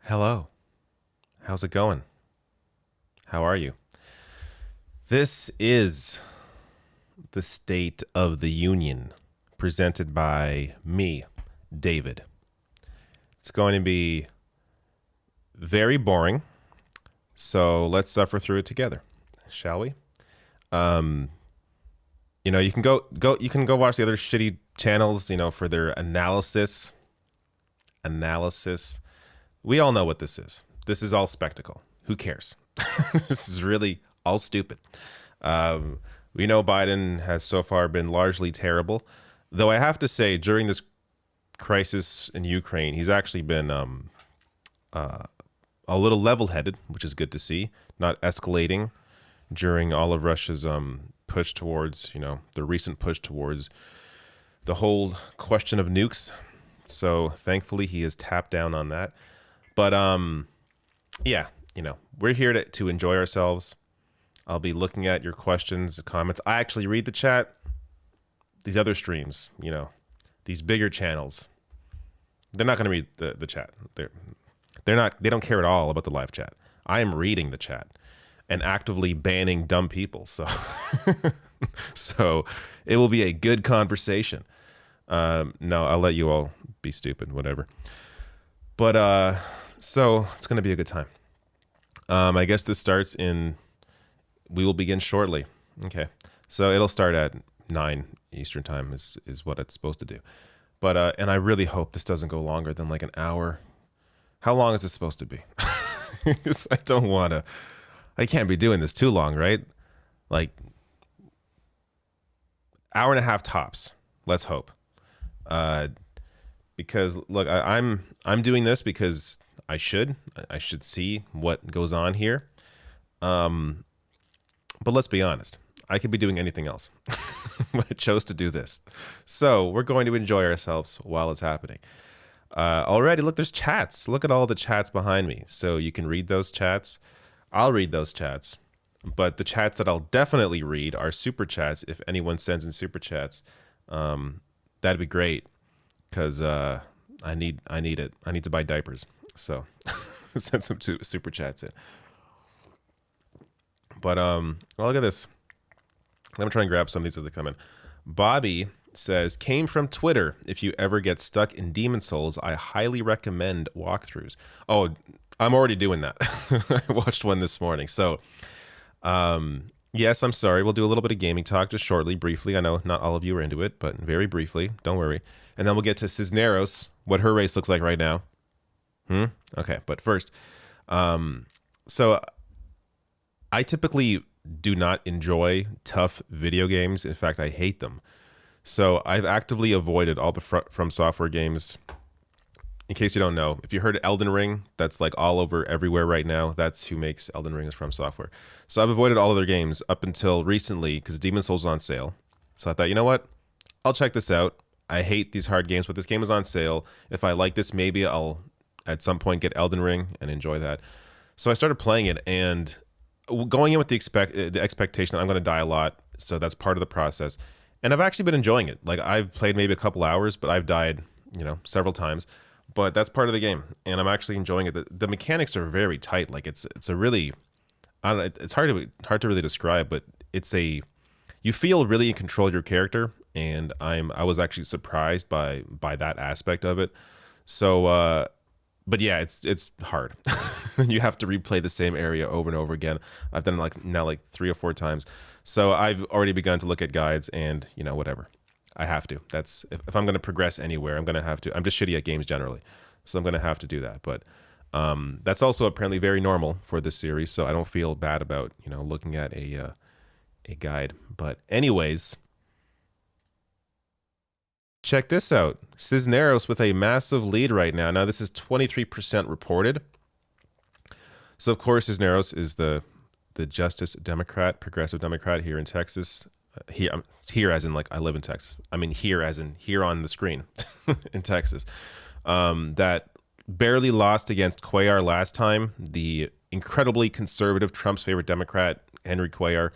Hello. How's it going? How are you? This is the State of the Union presented by me, David. It's going to be very boring, so let's suffer through it together, shall we? You can go watch the other shitty channels, for their analysis. We all know what this is. This is all spectacle. Who cares? This is really all stupid. We know Biden has so far been largely terrible, though I have to say during this crisis in Ukraine, he's actually been a little level-headed, which is good to see, not escalating during all of Russia's push towards, the recent push towards the whole question of nukes. So thankfully he has tapped down on that. But yeah, we're here to enjoy ourselves. I'll be looking at your questions, comments. I actually read the chat. These other streams, these bigger channels, they're not going to read the chat. They don't care at all about the live chat. I am reading the chat and actively banning dumb people. So so it will be a good conversation. No, I'll let you all be stupid, whatever. But so it's going to be a good time. I guess this starts we will begin shortly. Okay. So it'll start at 9 Eastern time is what it's supposed to do. But and I really hope this doesn't go longer than like an hour. How long is this supposed to be? I can't be doing this too long, right? Like hour and a half tops. Let's hope. Because look, I'm doing this because I should see what goes on here. But let's be honest, I could be doing anything else. But I chose to do this. So we're going to enjoy ourselves while it's happening. Already, look, there's chats. Look at all the chats behind me. So you can read those chats. I'll read those chats. But the chats that I'll definitely read are super chats. If anyone sends in super chats, that'd be great. Because I need it. I need to buy diapers. So send some super chats in. But well, look at this. Let me try and grab some of these as they come in. Bobby says, came from Twitter. If you ever get stuck in Demon Souls, I highly recommend walkthroughs. Oh, I'm already doing that. I watched one this morning. So yes, I'm sorry. We'll do a little bit of gaming talk just shortly, briefly. I know not all of you are into it, but very briefly. Don't worry. And then we'll get to Cisneros, what her race looks like right now. Okay, but first, so I typically do not enjoy tough video games. In fact, I hate them. So I've actively avoided all the From Software games. In case you don't know, if you heard Elden Ring, that's like all over everywhere right now. That's who makes Elden Ring, is From Software. So I've avoided all of their games up until recently because Demon Souls was on sale. So I thought, you know what? I'll check this out. I hate these hard games, but this game is on sale. If I like this, maybe I'll at some point get Elden Ring and enjoy that. So I started playing it, and going in with the expectation that I'm going to die a lot, So that's part of the process. And I've actually been enjoying it. Like I've played maybe a couple hours, but I've died, several times. But that's part of the game, and I'm actually enjoying it. The mechanics are very tight. Like it's a really, I don't know, it's hard to really describe, but it's a you feel really in control of your character, and I was actually surprised by that aspect of it. So but yeah, it's hard. You have to replay the same area over and over again. I've done it like now like 3 or 4 times. So I've already begun to look at guides, and whatever. I have to. That's if I'm going to progress anywhere, I'm going to have to. I'm just shitty at games generally, so I'm going to have to do that. But that's also apparently very normal for this series, so I don't feel bad about looking at a guide. But anyways, check this out. Cisneros with a massive lead right now. Now this is 23% reported. So of course Cisneros is the Justice Democrat, progressive Democrat here in Texas. Here as in like I live in Texas. I mean here as in here on the screen in Texas. That barely lost against Cuellar last time. The incredibly conservative Trump's favorite Democrat, Henry Cuellar,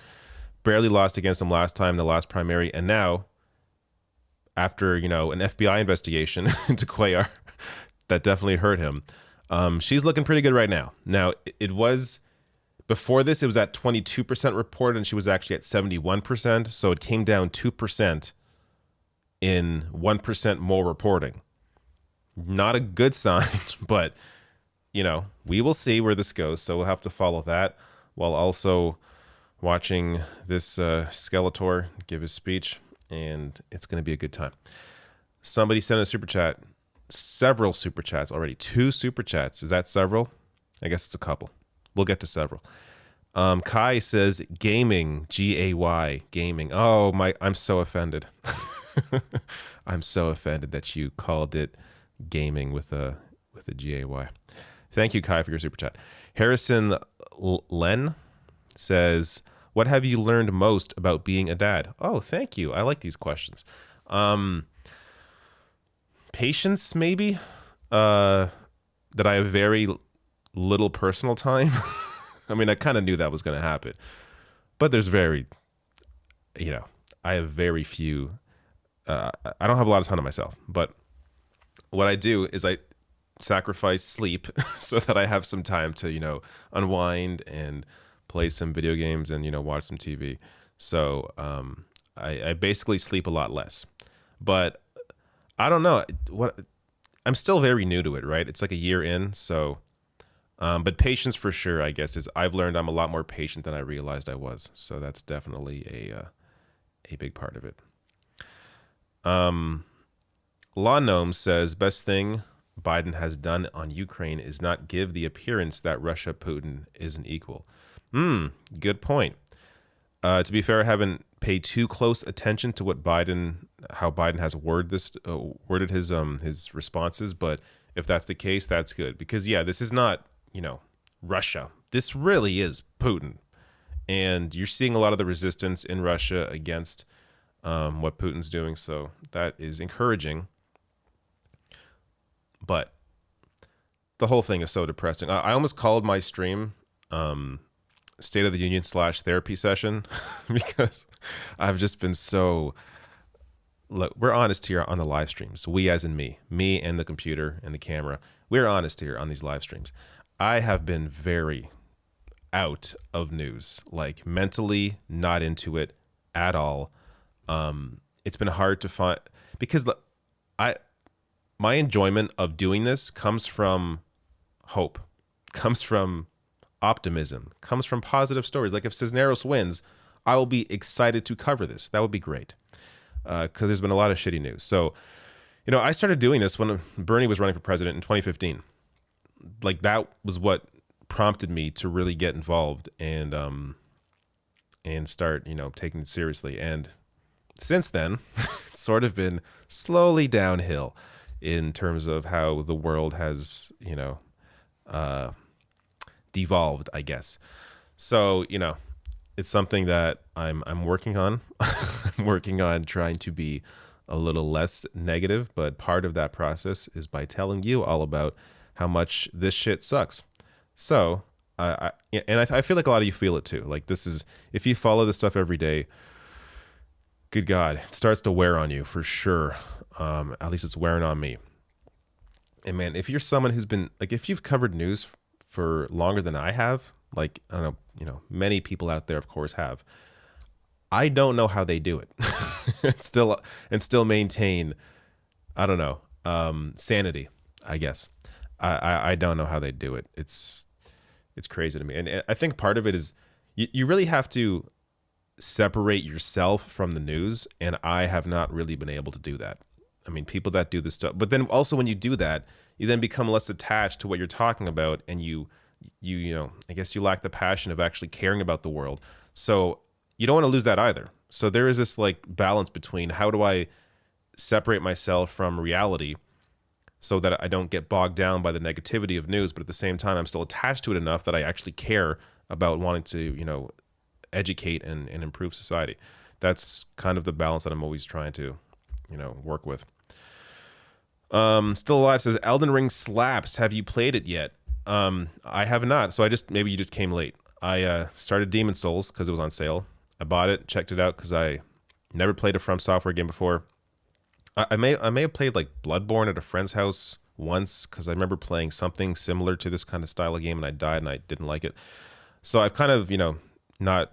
barely lost against him last time, the last primary. And now, after, an FBI investigation into Cuellar, that definitely hurt him. She's looking pretty good right now. Now, it was... Before this, it was at 22% reported, and she was actually at 71%. So it came down 2% in 1% more reporting. Not a good sign, but, we will see where this goes. So we'll have to follow that while also watching this Skeletor give his speech, and it's going to be a good time. Somebody sent a super chat. Several super chats already. 2 super chats. Is that several? I guess it's a couple. We'll get to several. Kai says gaming, G-A-Y, gaming. Oh my, I'm so offended. I'm so offended that you called it gaming with a G-A-Y. Thank you, Kai, for your super chat. Harrison Len says, what have you learned most about being a dad? Oh, thank you. I like these questions. Patience, maybe. That I have very little personal time. I mean, I kind of knew that was going to happen, but there's very, I have very few, I don't have a lot of time to myself, but what I do is I sacrifice sleep so that I have some time to, unwind and play some video games and, watch some TV. So, I basically sleep a lot less, but I don't know I'm still very new to it, right? It's like a year in. So, but patience for sure, I guess, is I've learned I'm a lot more patient than I realized I was. So that's definitely a big part of it. Law Gnome says, best thing Biden has done on Ukraine is not give the appearance that Russia Putin is an equal. Good point. To be fair, I haven't paid too close attention to how Biden has worded his responses, but if that's the case, that's good. Because yeah, this is not, Russia. This really is Putin. And you're seeing a lot of the resistance in Russia against what Putin's doing. So that is encouraging. But the whole thing is so depressing. I almost called my stream State of the Union / therapy session because I've just been so... Look, we're honest here on the live streams. We as in me and the computer and the camera. We're honest here on these live streams. I have been very out of news, like mentally not into it at all. It's been hard to find because my enjoyment of doing this comes from hope, comes from optimism, comes from positive stories. Like if Cisneros wins, I will be excited to cover this. That would be great. Because there's been a lot of shitty news. So, I started doing this when Bernie was running for president in 2015. Like that was what prompted me to really get involved and start, taking it seriously. And since then, it's sort of been slowly downhill in terms of how the world has, devolved, I guess. So, it's something that I'm working on. I'm working on trying to be a little less negative, but part of that process is by telling you all about how much this shit sucks. So, I feel like a lot of you feel it too. Like this is, if you follow this stuff every day, good God, it starts to wear on you for sure. At least it's wearing on me. And man, if you're someone who's been like, if you've covered news for longer than I have, like, I don't know, many people out there, of course, have. I don't know how they do it. and still maintain, I don't know, sanity, I guess. I don't know how they do it. It's crazy to me. And I think part of it is you really have to separate yourself from the news, and I have not really been able to do that. I mean, people that do this stuff, but then also when you do that, you then become less attached to what you're talking about, and you I guess you lack the passion of actually caring about the world. So you don't want to lose that either. So there is this like balance between how do I separate myself from reality so that I don't get bogged down by the negativity of news, but at the same time I'm still attached to it enough that I actually care about wanting to, educate and improve society. That's kind of the balance that I'm always trying to, work with. Still Alive says Elden Ring slaps. Have you played it yet? I have not. So maybe you just came late. I started Demon Souls because it was on sale. I bought it, checked it out because I never played a From Software game before. I may have played like Bloodborne at a friend's house once because I remember playing something similar to this kind of style of game and I died and I didn't like it. So I've kind of, not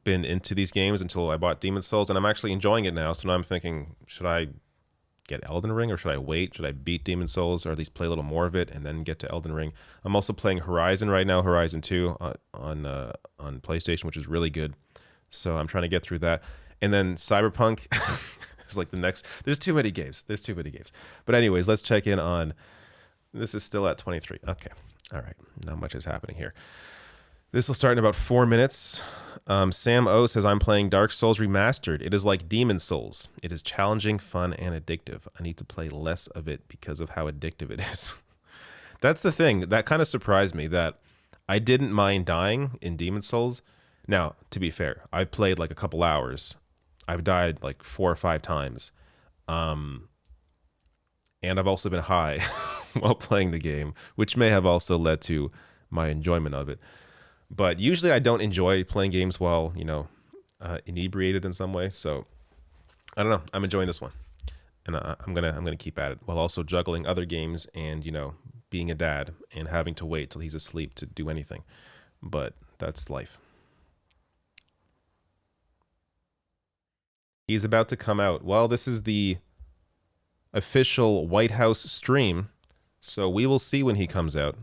been into these games until I bought Demon Souls, and I'm actually enjoying it now. So now I'm thinking, should I get Elden Ring or should I wait? Should I beat Demon Souls or at least play a little more of it and then get to Elden Ring? I'm also playing Horizon right now, Horizon 2 on PlayStation, which is really good. So I'm trying to get through that. And then Cyberpunk is like the next. There's too many games. But anyways, let's check in on. This is still at 23. Okay. All right. Not much is happening here. This will start in about 4 minutes. Sam O says, I'm playing Dark Souls Remastered. It is like Demon Souls. It is challenging, fun, and addictive. I need to play less of it because of how addictive it is. That's the thing. That kind of surprised me that I didn't mind dying in Demon Souls. Now, to be fair, I've played like a couple hours. I've died like 4 or 5 times. And I've also been high while playing the game, which may have also led to my enjoyment of it. But usually I don't enjoy playing games while, inebriated in some way. So I don't know. I'm enjoying this one. And I'm gonna keep at it while also juggling other games and, being a dad and having to wait till he's asleep to do anything. But that's life. He's about to come out. Well, this is the official White House stream, so we will see when he comes out.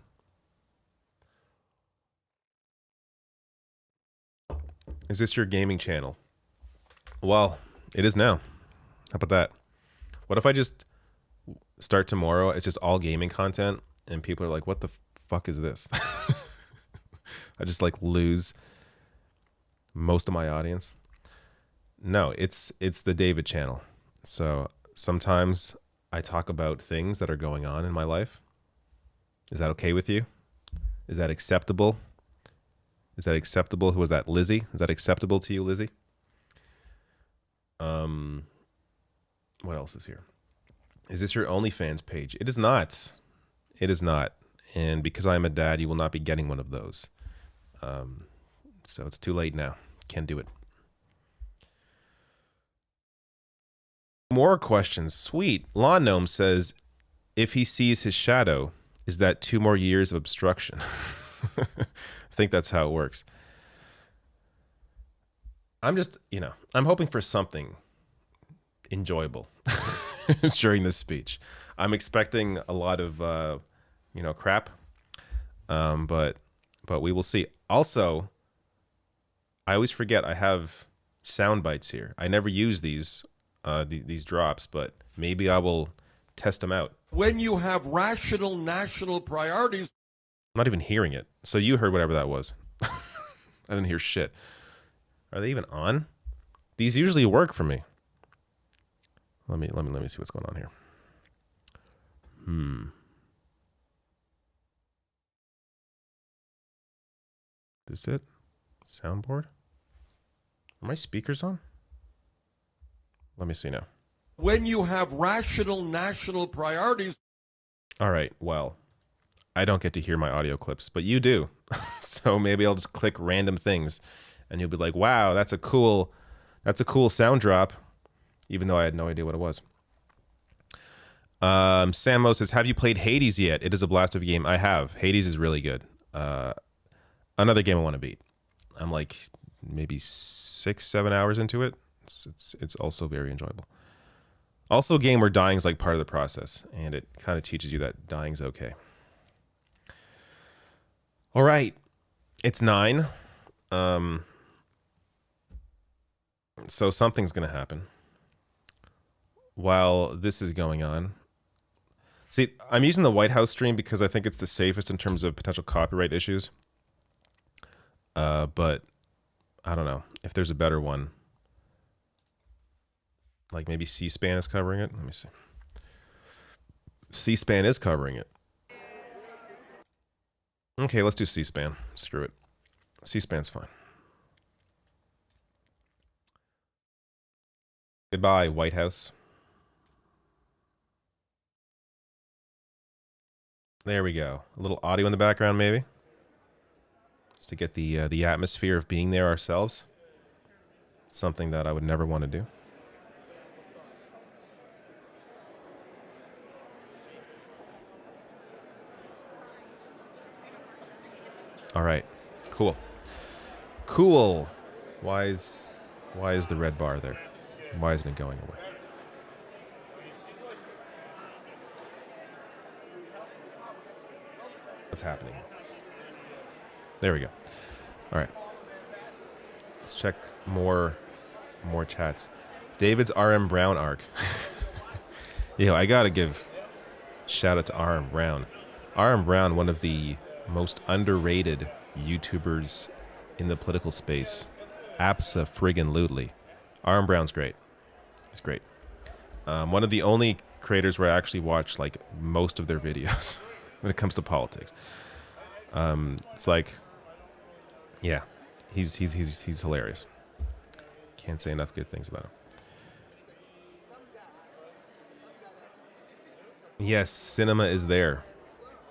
Is this your gaming channel? Well, it is now. How about that? What if I just start tomorrow? It's just all gaming content, and people are like, "What the fuck is this?" I just like lose most of my audience. No, it's the David channel. So sometimes I talk about things that are going on in my life. Is that okay with you? Is that acceptable? Is that acceptable? Who was that? Lizzie? Is that acceptable to you, Lizzie? What else is here? Is this your OnlyFans page? It is not. It is not. And because I am a dad, you will not be getting one of those. So it's too late now. Can't do it. More questions. Sweet. Lawn Gnome says, if he sees his shadow, is that 2 more years of obstruction? I think that's how it works. I'm just, I'm hoping for something enjoyable during this speech. I'm expecting a lot of, crap. But we will see. Also, I always forget I have sound bites here. I never use these drops, but maybe I will test them out. When you have rational national priorities. I'm not even hearing it. So you heard whatever that was. I didn't hear shit. Are they even on? These usually work for me. Let me see what's going on here. Is it? Soundboard? Are my speakers on? Let me see now. When you have rational national priorities. All right, well, I don't get to hear my audio clips, but you do. So maybe I'll just click random things and you'll be like, wow, that's a cool That's a cool sound drop, even though I had no idea what it was. Sammo says, have you played Hades yet? It is a blast of a game. I have. Hades is really good. Another game I want to beat. I'm like maybe 6-7 hours into it. It's also very enjoyable. Also a game where dying is like part of the process, and it kind of teaches you that dying's okay. All right. It's 9. So something's going to happen while this is going on. See, I'm using the White House stream because I think it's the safest in terms of potential copyright issues. But I don't know if there's a better one. Like maybe C-SPAN is covering it. Let me see. C-SPAN is covering it. Okay, let's do C-SPAN. Screw it. C-SPAN's fine. Goodbye, White House. There we go. A little audio in the background, maybe, just to get the atmosphere of being there ourselves. Something that I would never want to do. All right, cool. Cool. Why is the red bar there? Why isn't it going away? What's happening? There we go. All right. Let's check more chats. David's RM Brown arc. Yo, I gotta give shout out to RM Brown. RM Brown, one of the most underrated YouTubers in the political space. Abso-friggin-lutely. RM Brown's great. He's great. One of the only creators where I actually watch like most of their videos when it comes to politics. It's like, yeah, he's hilarious. Can't say enough good things about him. Yes, cinema is there.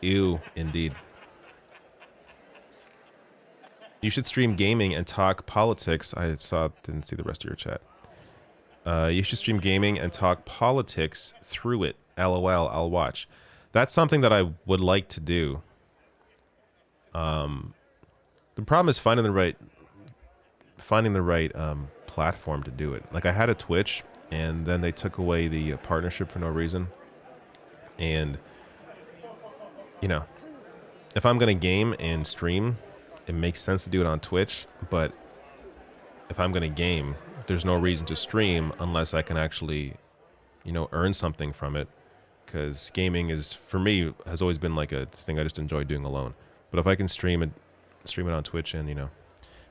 Ew, indeed. You should stream gaming and talk politics. Didn't see the rest of your chat. You should stream gaming and talk politics through it. LOL, I'll watch. That's something that I would like to do. The problem is finding the right platform to do it. Like I had a Twitch, and then they took away the partnership for no reason. And you know, if I'm gonna game and stream, it makes sense to do it on Twitch. But if I'm gonna game, there's no reason to stream unless I can actually, you know, earn something from it. Because gaming is, for me, has always been like a thing I just enjoy doing alone. But if I can stream it on Twitch and, you know,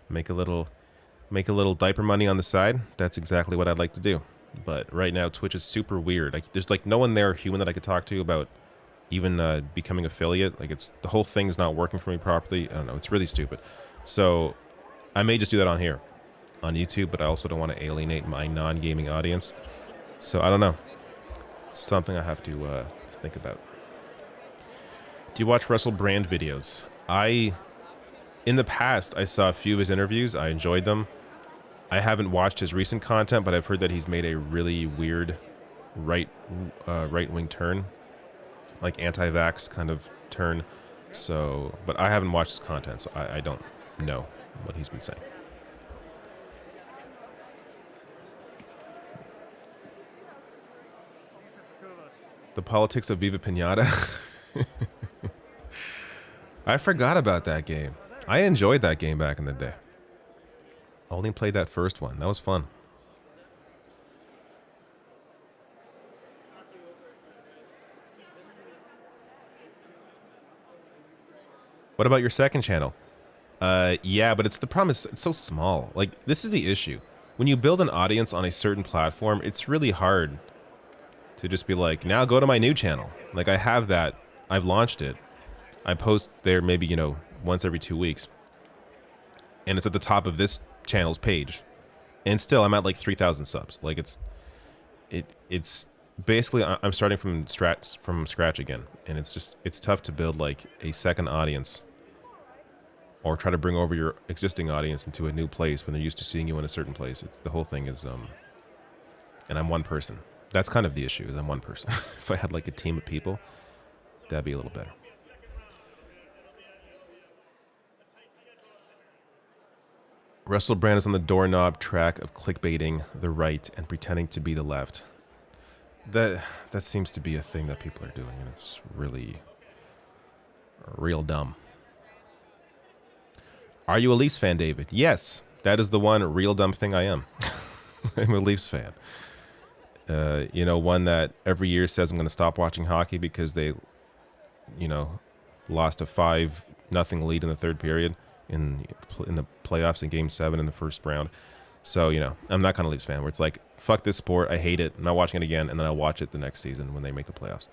make a little diaper money on the side, that's exactly what I'd like to do. But right now, Twitch is super weird. Like, there's like no one there human that I could talk to about even becoming affiliate. Like, the whole thing's not working for me properly. I don't know. It's really stupid. So I may just do that on here, on YouTube. But I also don't want to alienate my non-gaming audience. So I don't know. Something I have to think about. Do you watch Russell Brand videos? In the past, I saw a few of his interviews. I enjoyed them. I haven't watched his recent content, but I've heard that he's made a really weird right-wing turn, like anti-vax kind of turn. So, but I haven't watched his content, so I don't know what he's been saying. The politics of Viva Pinata. I forgot about that game. I enjoyed that game back in the day. Only played that first one. That was fun. What about your second channel? Yeah, but the problem is it's so small. Like, this is the issue. When you build an audience on a certain platform, it's really hard to just be like, now go to my new channel. Like, I have that. I've launched it. I post there maybe, you know, once every 2 weeks. And it's at the top of this channel's page. And still, I'm at like 3,000 subs. Like, it's basically, I'm starting from scratch again. And it's tough to build like a second audience or try to bring over your existing audience into a new place when they're used to seeing you in a certain place. The whole thing is, and I'm one person. That's kind of the issue, is I'm one person. If I had like a team of people, that'd be a little better. Russell Brand is on the doorknob track of clickbaiting the right and pretending to be the left. That seems to be a thing that people are doing, and it's really real dumb. Are you a Leafs fan, David? Yes, that is the one real dumb thing I am. I'm a Leafs fan. One that every year says I'm going to stop watching hockey because they, lost a 5-0 lead in the third period in the playoffs in Game 7 in the first round. So, I'm that kind of Leafs fan where it's like, fuck this sport, I hate it, I'm not watching it again, and then I'll watch it the next season when they make the playoffs.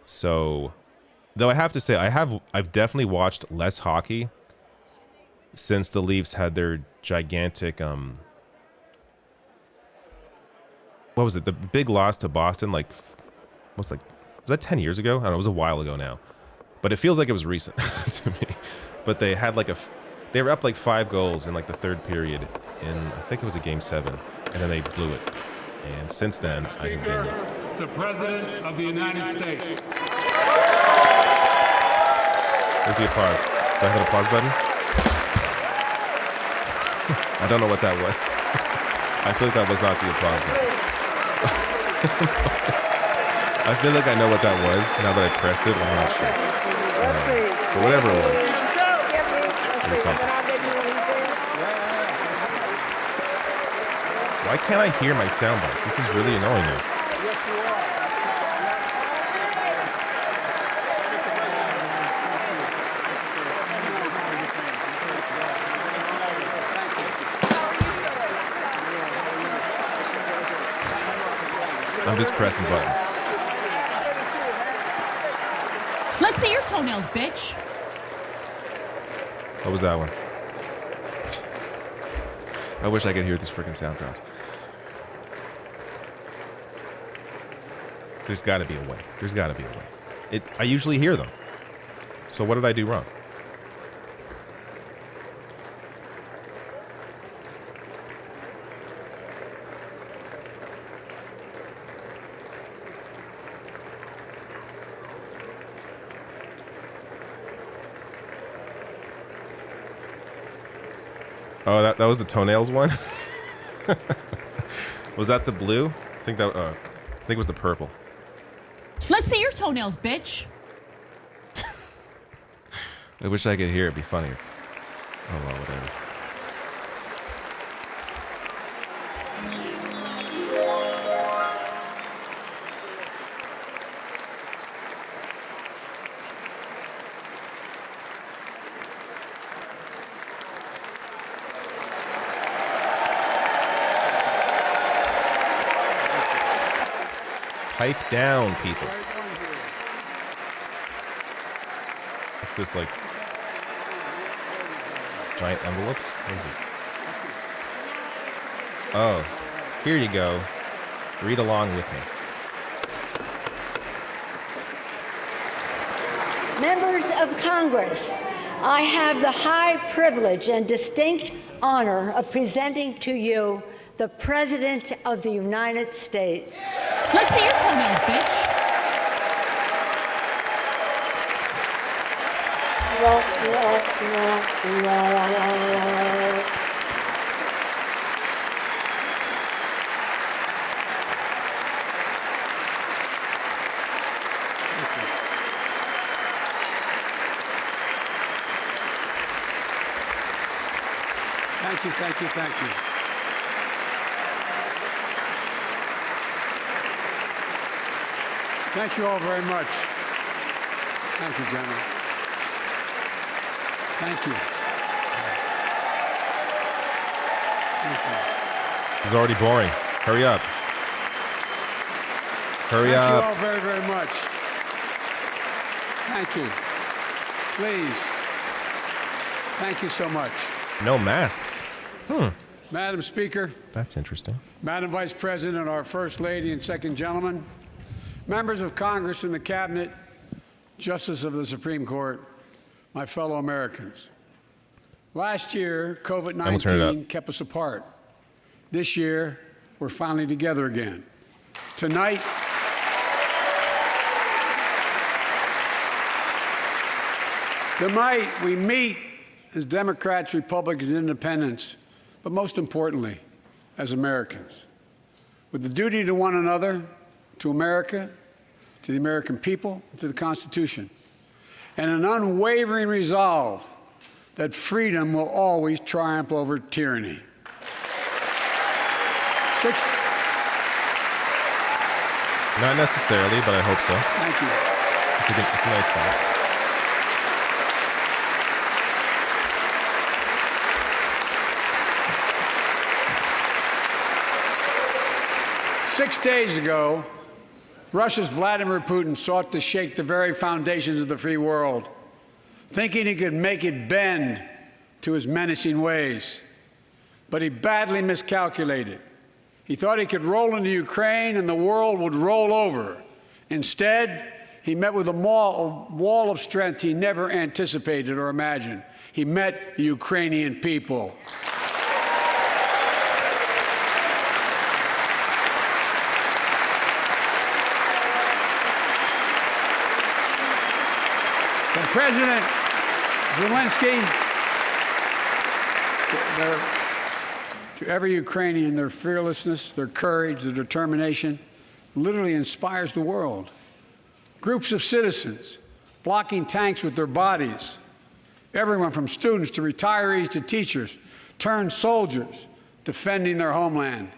So, though I have to say, I've definitely watched less hockey since the Leafs had their gigantic, what was it, the big loss to Boston, was that 10 years ago? I don't know, it was a while ago now. But it feels like it was recent to me. But they had they were up 5 goals in the third period in, I think it was a Game 7, and then they blew it. And since then, I have been... The President of the United States. Where's the applause? Do I have an applause button? I don't know what that was. I feel like that was not the applause button. I feel like I know what that was now that I pressed it. I'm not sure. But whatever it was. It was something. Why can't I hear my soundbite? This is really annoying me. I'm just pressing buttons. Let's see your toenails, bitch. What was that one? I wish I could hear this freaking sound drops. There's got to be a way. There's got to be a way. I usually hear them. So what did I do wrong? Oh, that was the toenails one? Was that the blue? I think it was the purple. Let's see your toenails, bitch. I wish I could hear it. Be funnier. Oh, well, whatever. Pipe down, people. What's this, giant envelopes? What is this? Oh, here you go. Read along with me. Members of Congress, I have the high privilege and distinct honor of presenting to you the President of the United States. Let's see your toenails, bitch. Thank you, thank you, thank you. Thank you all very much. Thank you, General. Thank you. Thank you. This is already boring. Hurry up. Hurry up. Thank you all very, very much. Thank you. Please. Thank you so much. No masks. Madam Speaker, That's interesting. Madam Vice President, our First Lady and Second Gentleman, members of Congress and the Cabinet, Justice of the Supreme Court, my fellow Americans. Last year, we'll turn it COVID-19 up. kept us apart. This year, we're finally together again. Tonight, we meet as Democrats, Republicans, and Independents, but most importantly, as Americans, with the duty to one another, to America, to the American people, and to the Constitution, and an unwavering resolve that freedom will always triumph over tyranny. Not necessarily, but I hope so. Thank you. It's a nice thought. 6 days ago, Russia's Vladimir Putin sought to shake the very foundations of the free world, thinking he could make it bend to his menacing ways. But he badly miscalculated. He thought he could roll into Ukraine and the world would roll over. Instead, he met with a wall of strength he never anticipated or imagined. He met the Ukrainian people. From President Zelensky to every Ukrainian, their fearlessness, their courage, their determination literally inspires the world. Groups of citizens blocking tanks with their bodies, everyone from students to retirees to teachers, turned soldiers defending their homeland.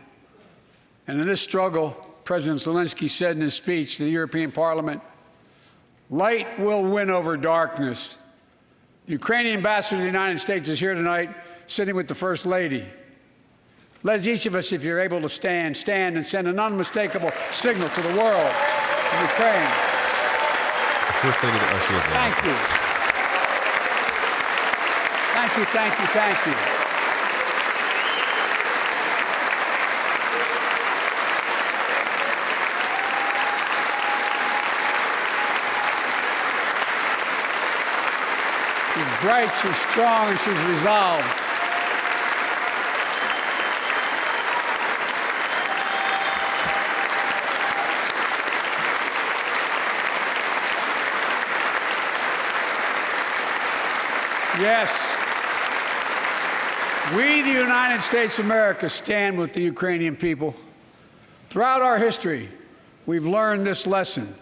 And in this struggle, President Zelensky said in his speech to the European Parliament, "Light will win over darkness." The Ukrainian ambassador to the United States is here tonight, sitting with the First Lady. Let each of us, if you're able to stand and send an unmistakable signal to the world of Ukraine. First Lady, she is there. Thank you. Thank you, thank you, thank you. She's bright, she's strong, and she's resolved. Yes, we, the United States of America, stand with the Ukrainian people. Throughout our history, we've learned this lesson.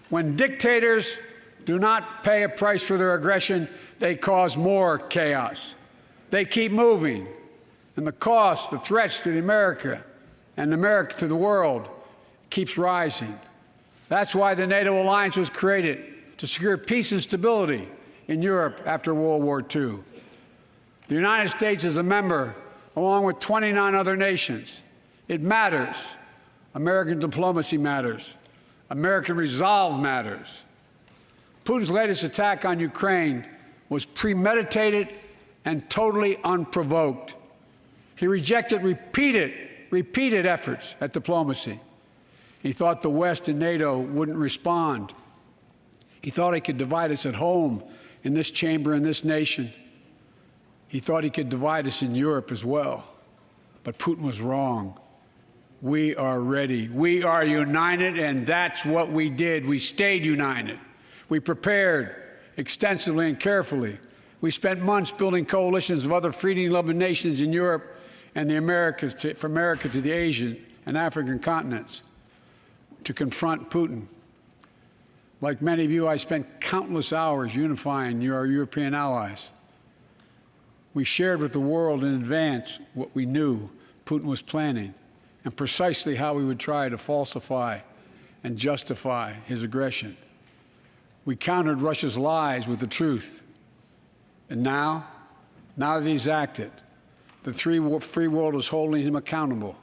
When dictators do not pay a price for their aggression, they cause more chaos. They keep moving, and the cost, the threats to America and America to the world keeps rising. That's why the NATO alliance was created, to secure peace and stability in Europe after World War II. The United States is a member, along with 29 other nations. It matters. American diplomacy matters. American resolve matters. Putin's latest attack on Ukraine was premeditated and totally unprovoked. He rejected repeated efforts at diplomacy. He thought the West and NATO wouldn't respond. He thought he could divide us at home, in this chamber, in this nation. He thought he could divide us in Europe as well. But Putin was wrong. We are ready. We are united, and that's what we did. We stayed united. We prepared extensively and carefully. We spent months building coalitions of other freedom-loving nations in Europe and the Americas, from America to the Asian and African continents, to confront Putin. Like many of you, I spent countless hours unifying our European allies. We shared with the world in advance what we knew Putin was planning and precisely how he would try to falsify and justify his aggression. We countered Russia's lies with the truth. And now that he's acted, the free world is holding him accountable,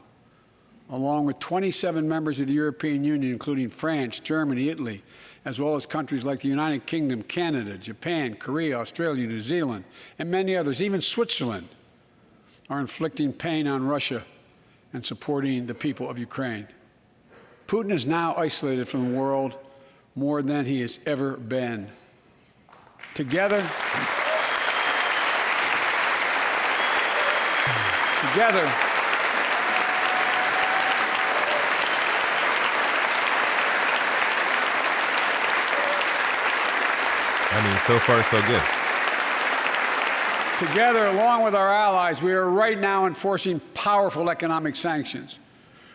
along with 27 members of the European Union, including France, Germany, Italy, as well as countries like the United Kingdom, Canada, Japan, Korea, Australia, New Zealand, and many others. Even Switzerland are inflicting pain on Russia and supporting the people of Ukraine. Putin is now isolated from the world more than he has ever been. Together, Together, I mean, so far, so good. Together, along with our allies, we are right now enforcing powerful economic sanctions.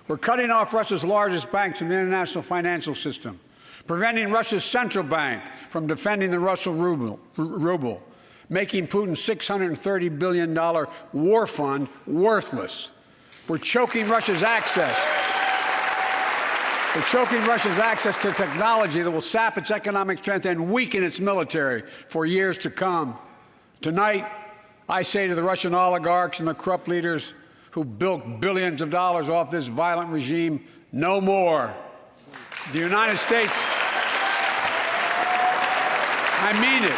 We're cutting off Russia's largest banks in the international financial system, preventing Russia's central bank from defending the Russian ruble, making Putin's $630 billion war fund worthless. We're choking Russia's access. We're choking Russia's access to technology that will sap its economic strength and weaken its military for years to come. Tonight, I say to the Russian oligarchs and the corrupt leaders who bilked billions of dollars off this violent regime, no more. The United States, I mean it.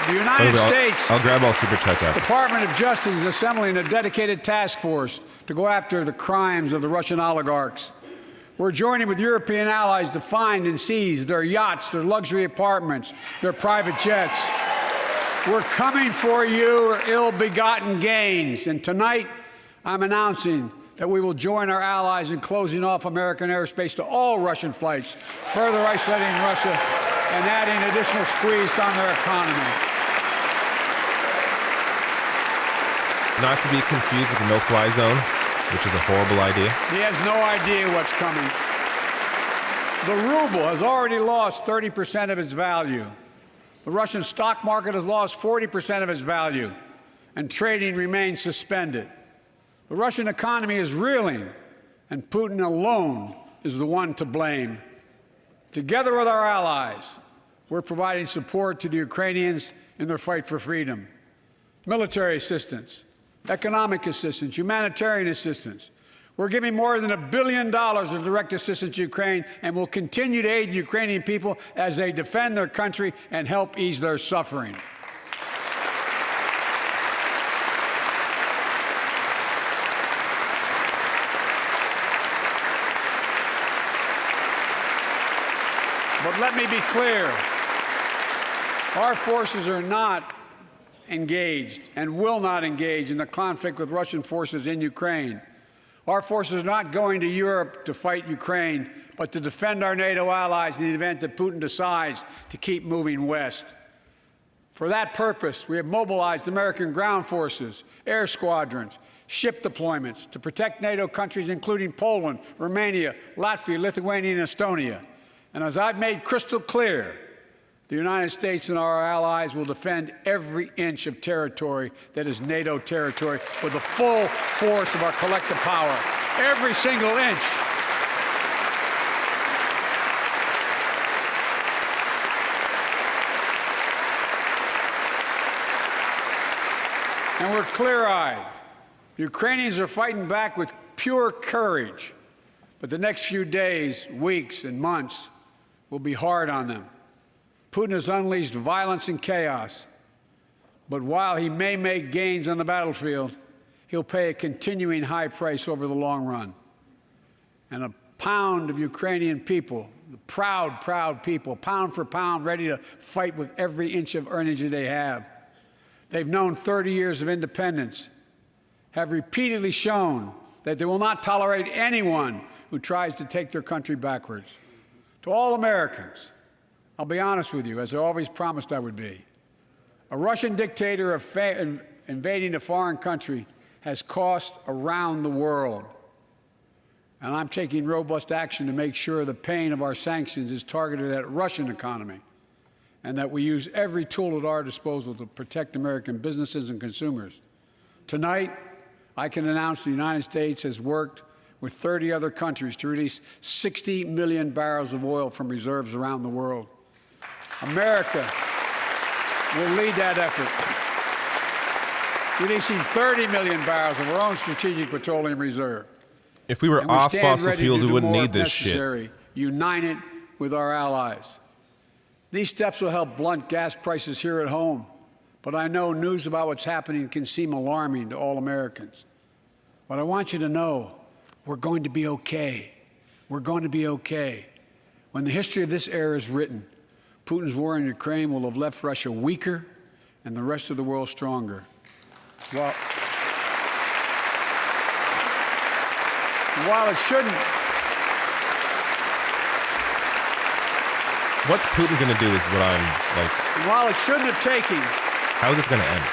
The United States I'll grab all super chats after. Department of Justice is assembling a dedicated task force to go after the crimes of the Russian oligarchs. We're joining with European allies to find and seize their yachts, their luxury apartments, their private jets. We're coming for your ill-begotten gains. And tonight, I'm announcing that we will join our allies in closing off American airspace to all Russian flights, further isolating Russia and adding additional squeeze on their economy. Not to be confused with the no-fly zone, which is a horrible idea. He has no idea what's coming. The ruble has already lost 30% of its value. The Russian stock market has lost 40% of its value, and trading remains suspended. The Russian economy is reeling, and Putin alone is the one to blame. Together with our allies, we're providing support to the Ukrainians in their fight for freedom. Military assistance, economic assistance, humanitarian assistance. We're giving more than $1 billion of direct assistance to Ukraine, and will continue to aid the Ukrainian people as they defend their country and help ease their suffering. But let me be clear, our forces are not engaged and will not engage in the conflict with Russian forces in Ukraine. Our forces are not going to Europe to fight Ukraine, but to defend our NATO allies in the event that Putin decides to keep moving west. For that purpose, we have mobilized American ground forces, air squadrons, ship deployments to protect NATO countries, including Poland, Romania, Latvia, Lithuania, and Estonia. And as I've made crystal clear, the United States and our allies will defend every inch of territory that is NATO territory with the full force of our collective power. Every single inch. And we're clear-eyed. The Ukrainians are fighting back with pure courage. But the next few days, weeks, and months will be hard on them. Putin has unleashed violence and chaos. But while he may make gains on the battlefield, he'll pay a continuing high price over the long run. And a pound of Ukrainian people, the proud, proud people, pound for pound, ready to fight with every inch of energy they have. They've known 30 years of independence, have repeatedly shown that they will not tolerate anyone who tries to take their country backwards. To all Americans, I'll be honest with you, as I always promised I would be. A Russian dictator invading a foreign country has cost around the world. And I'm taking robust action to make sure the pain of our sanctions is targeted at the Russian economy, and that we use every tool at our disposal to protect American businesses and consumers. Tonight, I can announce the United States has worked with 30 other countries to release 60 million barrels of oil from reserves around the world. America will lead that effort, releasing 30 million barrels of our own strategic petroleum reserve. If we were off fossil fuels, we wouldn't need this shit. United with our allies. These steps will help blunt gas prices here at home, but I know news about what's happening can seem alarming to all Americans. But I want you to know we're going to be okay. We're going to be okay. When the history of this era is written, Putin's war in Ukraine will have left Russia weaker and the rest of the world stronger. Well, while it shouldn't, What's Putin going to do is what I'm like. while it shouldn't have taken, How is this going to end?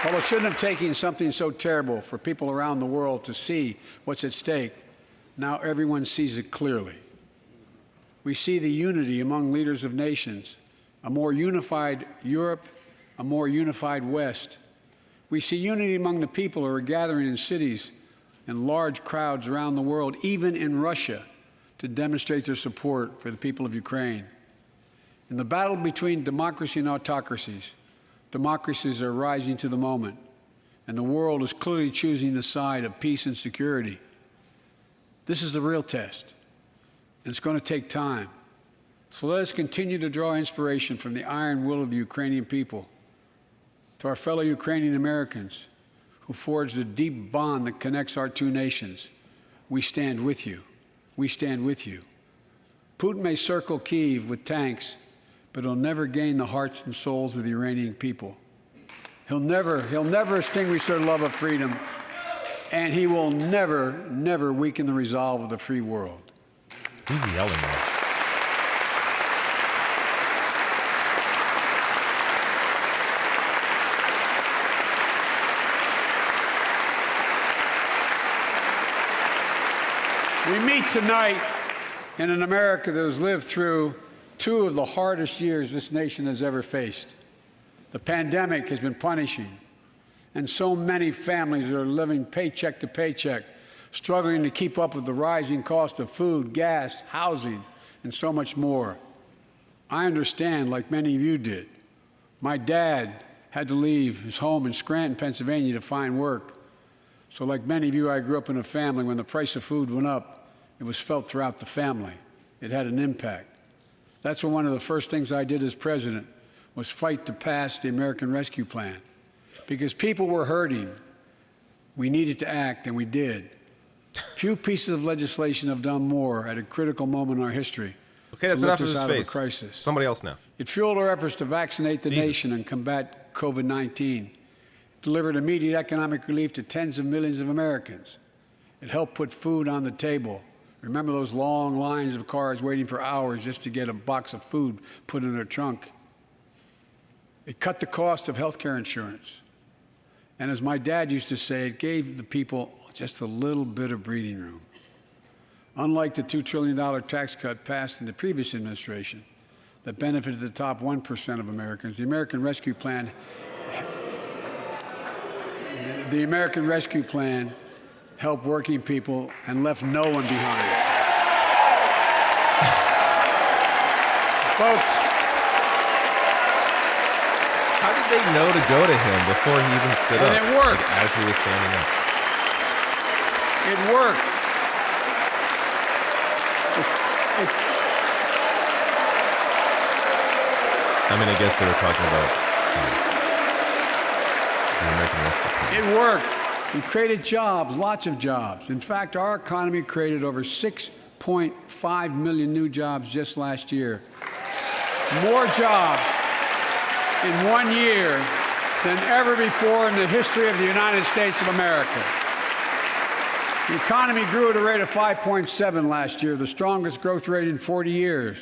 well, it shouldn't have taken something so terrible for people around the world to see what's at stake. Now everyone sees it clearly. We see the unity among leaders of nations, a more unified Europe, a more unified West. We see unity among the people who are gathering in cities and large crowds around the world, even in Russia, to demonstrate their support for the people of Ukraine. In the battle between democracy and autocracies, democracies are rising to the moment, and the world is clearly choosing the side of peace and security. This is the real test, and it's going to take time. So let us continue to draw inspiration from the iron will of the Ukrainian people. To our fellow Ukrainian Americans who forged the deep bond that connects our two nations, we stand with you. We stand with you. Putin may circle Kyiv with tanks, but he'll never gain the hearts and souls of the Iranian people. He'll never extinguish their love of freedom, and he will never weaken the resolve of the free world. Who's yelling at? We meet tonight in an America that has lived through two of the hardest years this nation has ever faced. The pandemic has been punishing, and so many families are living paycheck to paycheck, struggling to keep up with the rising cost of food, gas, housing, and so much more. I understand, like many of you did. My dad had to leave his home in Scranton, Pennsylvania to find work. So like many of you, I grew up in a family when the price of food went up, it was felt throughout the family. It had an impact. That's when one of the first things I did as president was fight to pass the American Rescue Plan. Because people were hurting, we needed to act, and we did. Few pieces of legislation have done more at a critical moment in our history. Okay, that's to enough lift of us his out of a face. crisis. Somebody else now. It fueled our efforts to vaccinate the Jesus. nation and combat COVID-19. Delivered immediate economic relief to tens of millions of Americans. It helped put food on the table. Remember those long lines of cars waiting for hours just to get a box of food put in their trunk. It cut the cost of health care insurance. And as my dad used to say, it gave the people just a little bit of breathing room. Unlike the $2 trillion tax cut passed in the previous administration that benefited the top 1% of Americans, the American Rescue Plan helped working people and left no one behind. Folks, How did they know to go to him before he even stood And up? it worked. Like, as he was standing up. it worked. I mean, I guess they were talking about the American Rescue Plan. It worked. We created jobs, lots of jobs. In fact, our economy created over 6.5 million new jobs just last year. More jobs in 1 year than ever before in the history of the United States of America. The economy grew at a rate of 5.7 last year, the strongest growth rate in 40 years.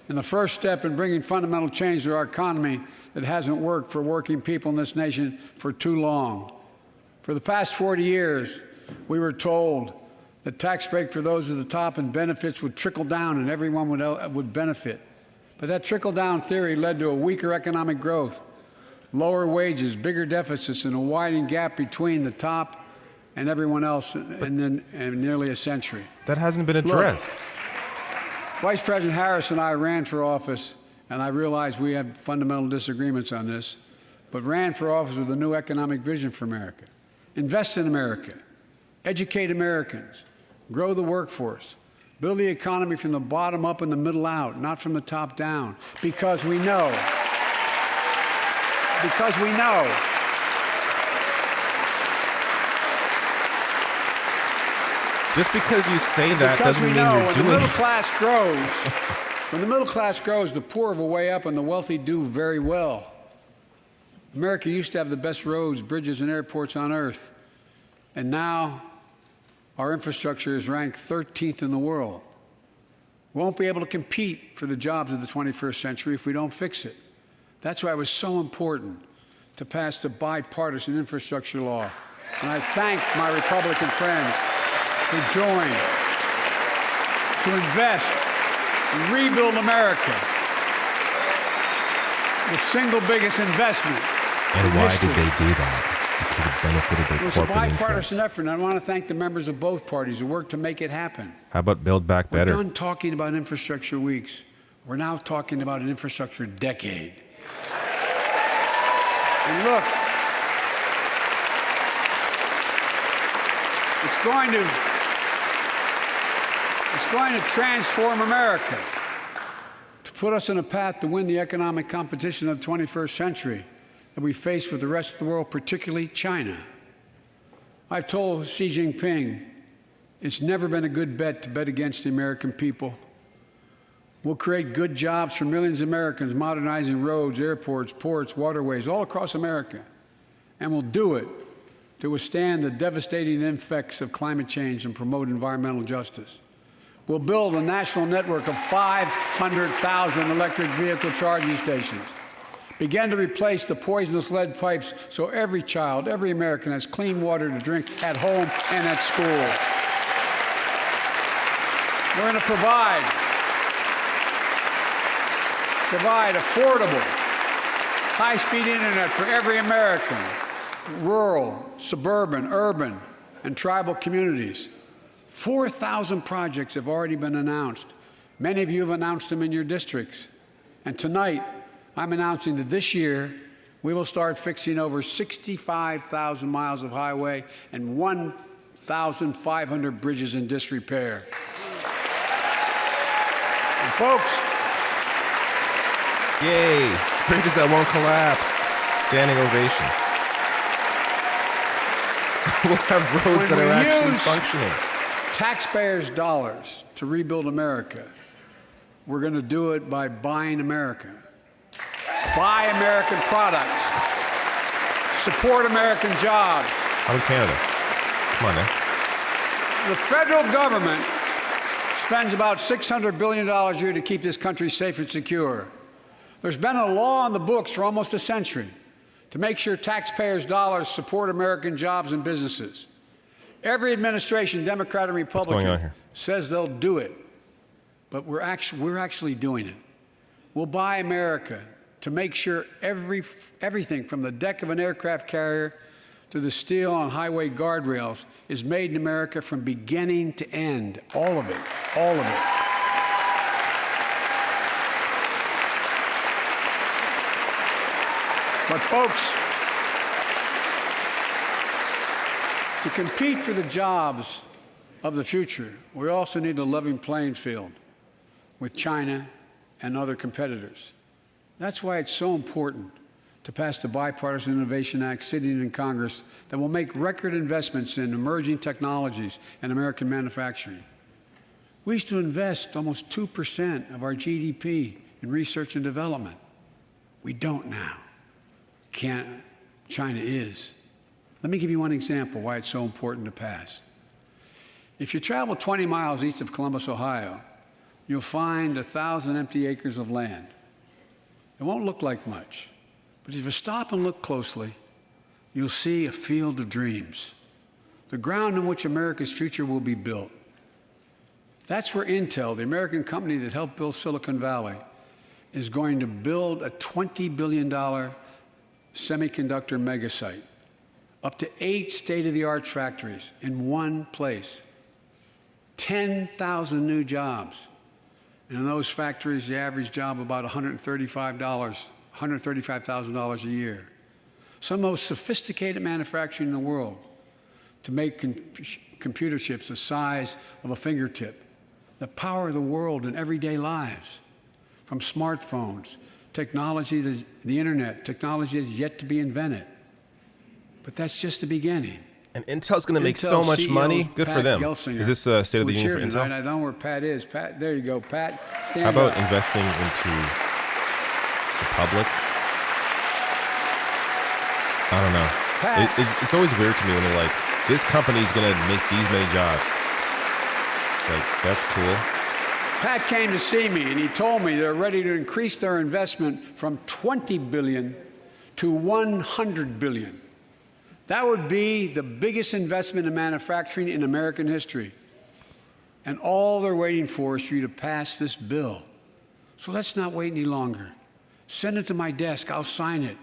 And the first step in bringing fundamental change to our economy that hasn't worked for working people in this nation for too long. For the past 40 years, we were told that tax break for those at the top and benefits would trickle down and everyone would benefit. But that trickle-down theory led to a weaker economic growth, lower wages, bigger deficits, and a widening gap between the top and everyone else in nearly a century. That hasn't been addressed. Vice President Harris and I ran for office, and I realize we have fundamental disagreements on this, but ran for office with a new economic vision for America. Invest in America, educate Americans, grow the workforce, build the economy from the bottom up and the middle out, not from the top down, because we know. Just because you say that Because doesn't we mean know you're when the doing middle it. class grows, When the middle class grows, the poor have a way up and the wealthy do very well. America used to have the best roads, bridges, and airports on earth. And now our infrastructure is ranked 13th in the world. We won't be able to compete for the jobs of the 21st century if we don't fix it. That's why it was so important to pass the bipartisan infrastructure law. And I thank my Republican friends who joined to invest and rebuild America, the single biggest investment. And why did they do that? It could have benefited their It was a corporate bipartisan interests. effort, and I want to thank the members of both parties who worked to make it happen. How about Build Back We're Better? done talking about infrastructure weeks. We're now talking about an infrastructure decade. And look, it's going to transform America, to put us on a path to win the economic competition of the 21st century that we face with the rest of the world, particularly China. I've told Xi Jinping it's never been a good bet to bet against the American people. We'll create good jobs for millions of Americans, modernizing roads, airports, ports, waterways, all across America. And we'll do it to withstand the devastating effects of climate change and promote environmental justice. We'll build a national network of 500,000 electric vehicle charging stations. Begin to replace the poisonous lead pipes so every child, every American has clean water to drink at home and at school. We're going to provide affordable, high-speed internet for every American, rural, suburban, urban, and tribal communities. 4,000 projects have already been announced. Many of you have announced them in your districts. And tonight, I'm announcing that this year, we will start fixing over 65,000 miles of highway and 1,500 bridges in disrepair. And folks, Yay! Bridges that won't collapse. Standing ovation. We'll have roads that are actually functioning. Taxpayers' dollars to rebuild America. We're going to do it by buying America. Buy American products. Support American jobs. How about Canada? Come on now. The federal government spends about $600 billion a year to keep this country safe and secure. There's been a law on the books for almost a century to make sure taxpayers' dollars support American jobs and businesses. Every administration, Democrat and Republican, What's going on here? says they'll do it, but we're actually doing it. We'll buy America to make sure everything from the deck of an aircraft carrier to the steel on highway guardrails is made in America from beginning to end. All of it. All of it. But folks, to compete for the jobs of the future, we also need a level playing field with China and other competitors. That's why it's so important to pass the Bipartisan Innovation Act sitting in Congress that will make record investments in emerging technologies and American manufacturing. We used to invest almost 2% of our GDP in research and development. We don't now. China is. Let me give you one example why it's so important to pass. If you travel 20 miles east of Columbus, Ohio, you'll find 1,000 empty acres of land. It won't look like much, but if you stop and look closely, you'll see a field of dreams, the ground on which America's future will be built. That's where Intel, the American company that helped build Silicon Valley, is going to build a $20 billion semiconductor megasite, up to 8 state-of-the-art factories in one place, 10,000 new jobs. And in those factories, the average job about $135,000 a year. Some of the most sophisticated manufacturing in the world to make computer chips the size of a fingertip, that power the world in everyday lives, from smartphones, technology, the internet, technology that's yet to be invented. But that's just the beginning. And Intel's going to make so much CEO money. Good Pat for them. Gelsinger, Is this a State of the who's Union for here Intel? tonight. I don't know where Pat is. Pat, there you go, Pat. Stand How about up. investing into the public? I don't know. Pat. It's always weird to me when they're like, this company's going to make these many jobs. Like, that's cool. Pat came to see me, and he told me they're ready to increase their investment from $20 billion to $100 billion. That would be the biggest investment in manufacturing in American history. And all they're waiting for is for you to pass this bill. So let's not wait any longer. Send it to my desk. I'll sign it.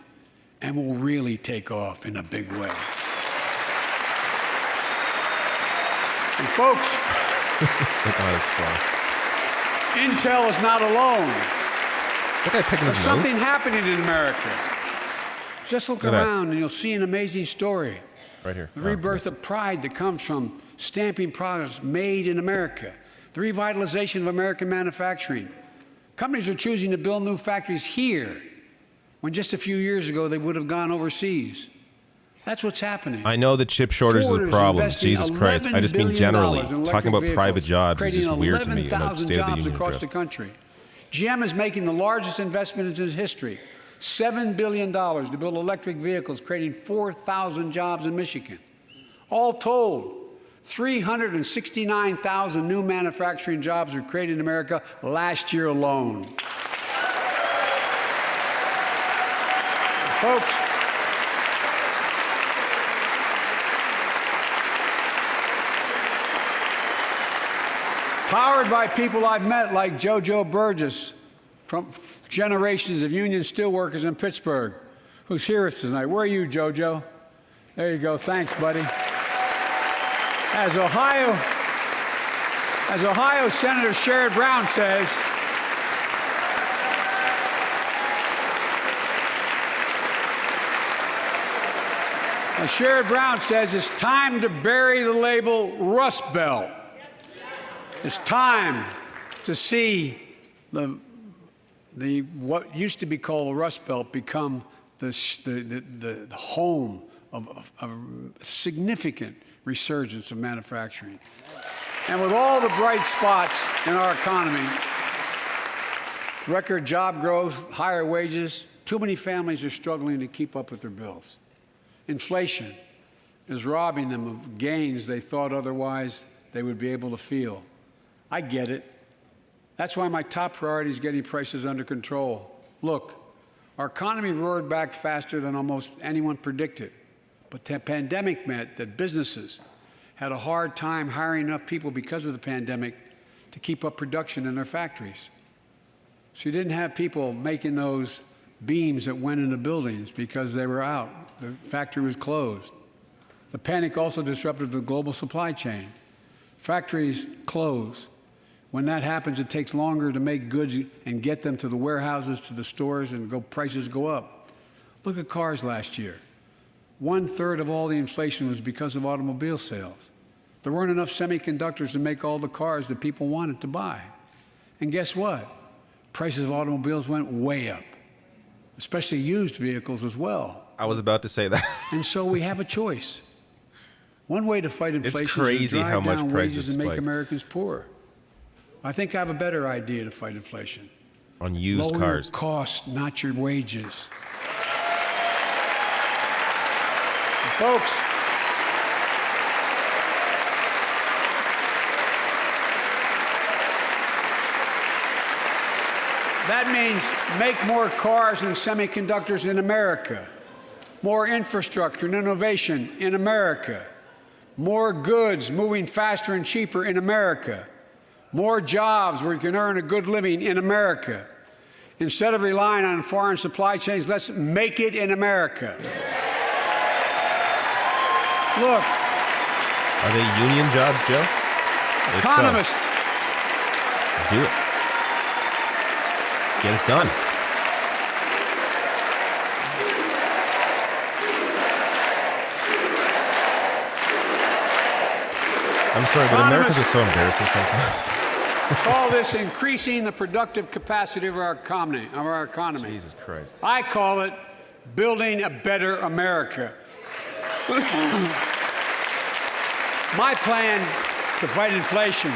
And we'll really take off in a big way. And folks, It's like, oh, it's fun. Intel is not alone. That guy picking There's his something nose? happening in America. Just look Look at that. around and you'll see an amazing story. Right here. The Oh, rebirth of pride that comes from stamping products made in America. The revitalization of American manufacturing. Companies are choosing to build new factories here when just a few years ago they would have gone overseas. That's what's happening. I know the chip shortage is Ford a is problem. investing Jesus Christ. I just mean $11 generally. billion in Talking electric about private vehicles, jobs is just creating weird to me in a 11,000 State of the jobs Union across address. the country. GM is making the largest investment in its history, $7 billion to build electric vehicles, creating 4,000 jobs in Michigan. All told, 369,000 new manufacturing jobs were created in America last year alone. Folks, powered by people I've met like JoJo Burgess from generations of union steelworkers in Pittsburgh, who's here with us tonight. Where are you, JoJo? There you go. Thanks, buddy. As Ohio Senator Sherrod Brown says, it's time to bury the label Rust Belt. It's time to see what used to be called the Rust Belt become the home of a significant resurgence of manufacturing. And with all the bright spots in our economy, record job growth, higher wages, too many families are struggling to keep up with their bills. Inflation is robbing them of gains they thought otherwise they would be able to feel. I get it. That's why my top priority is getting prices under control. Look, our economy roared back faster than almost anyone predicted, but the pandemic meant that businesses had a hard time hiring enough people because of the pandemic to keep up production in their factories. So you didn't have people making those beams that went into buildings because they were out. The factory was closed. The panic also disrupted the global supply chain. Factories close. When that happens, it takes longer to make goods and get them to the warehouses, to the stores, and prices go up. Look at cars last year. 1/3 of all the inflation was because of automobile sales. There weren't enough semiconductors to make all the cars that people wanted to buy. And guess what? Prices of automobiles went way up, especially used vehicles as well. I was about to say that. And so we have a choice. One way to fight inflation crazy is to drive how much down prices wages and make spike. Americans poor. I think I have a better idea to fight inflation. On used Lower cars. your costs, not your wages. And folks, that means make more cars and semiconductors in America, more infrastructure and innovation in America, more goods moving faster and cheaper in America, more jobs where you can earn a good living in America. Instead of relying on foreign supply chains, let's make it in America. Look, Are they union jobs, Joe? If so, economists, do it. Get it done. I'm sorry, but Americans are so embarrassing sometimes. call this increasing the productive capacity of our economy. Jesus Christ. I call it building a better America. My plan to fight inflation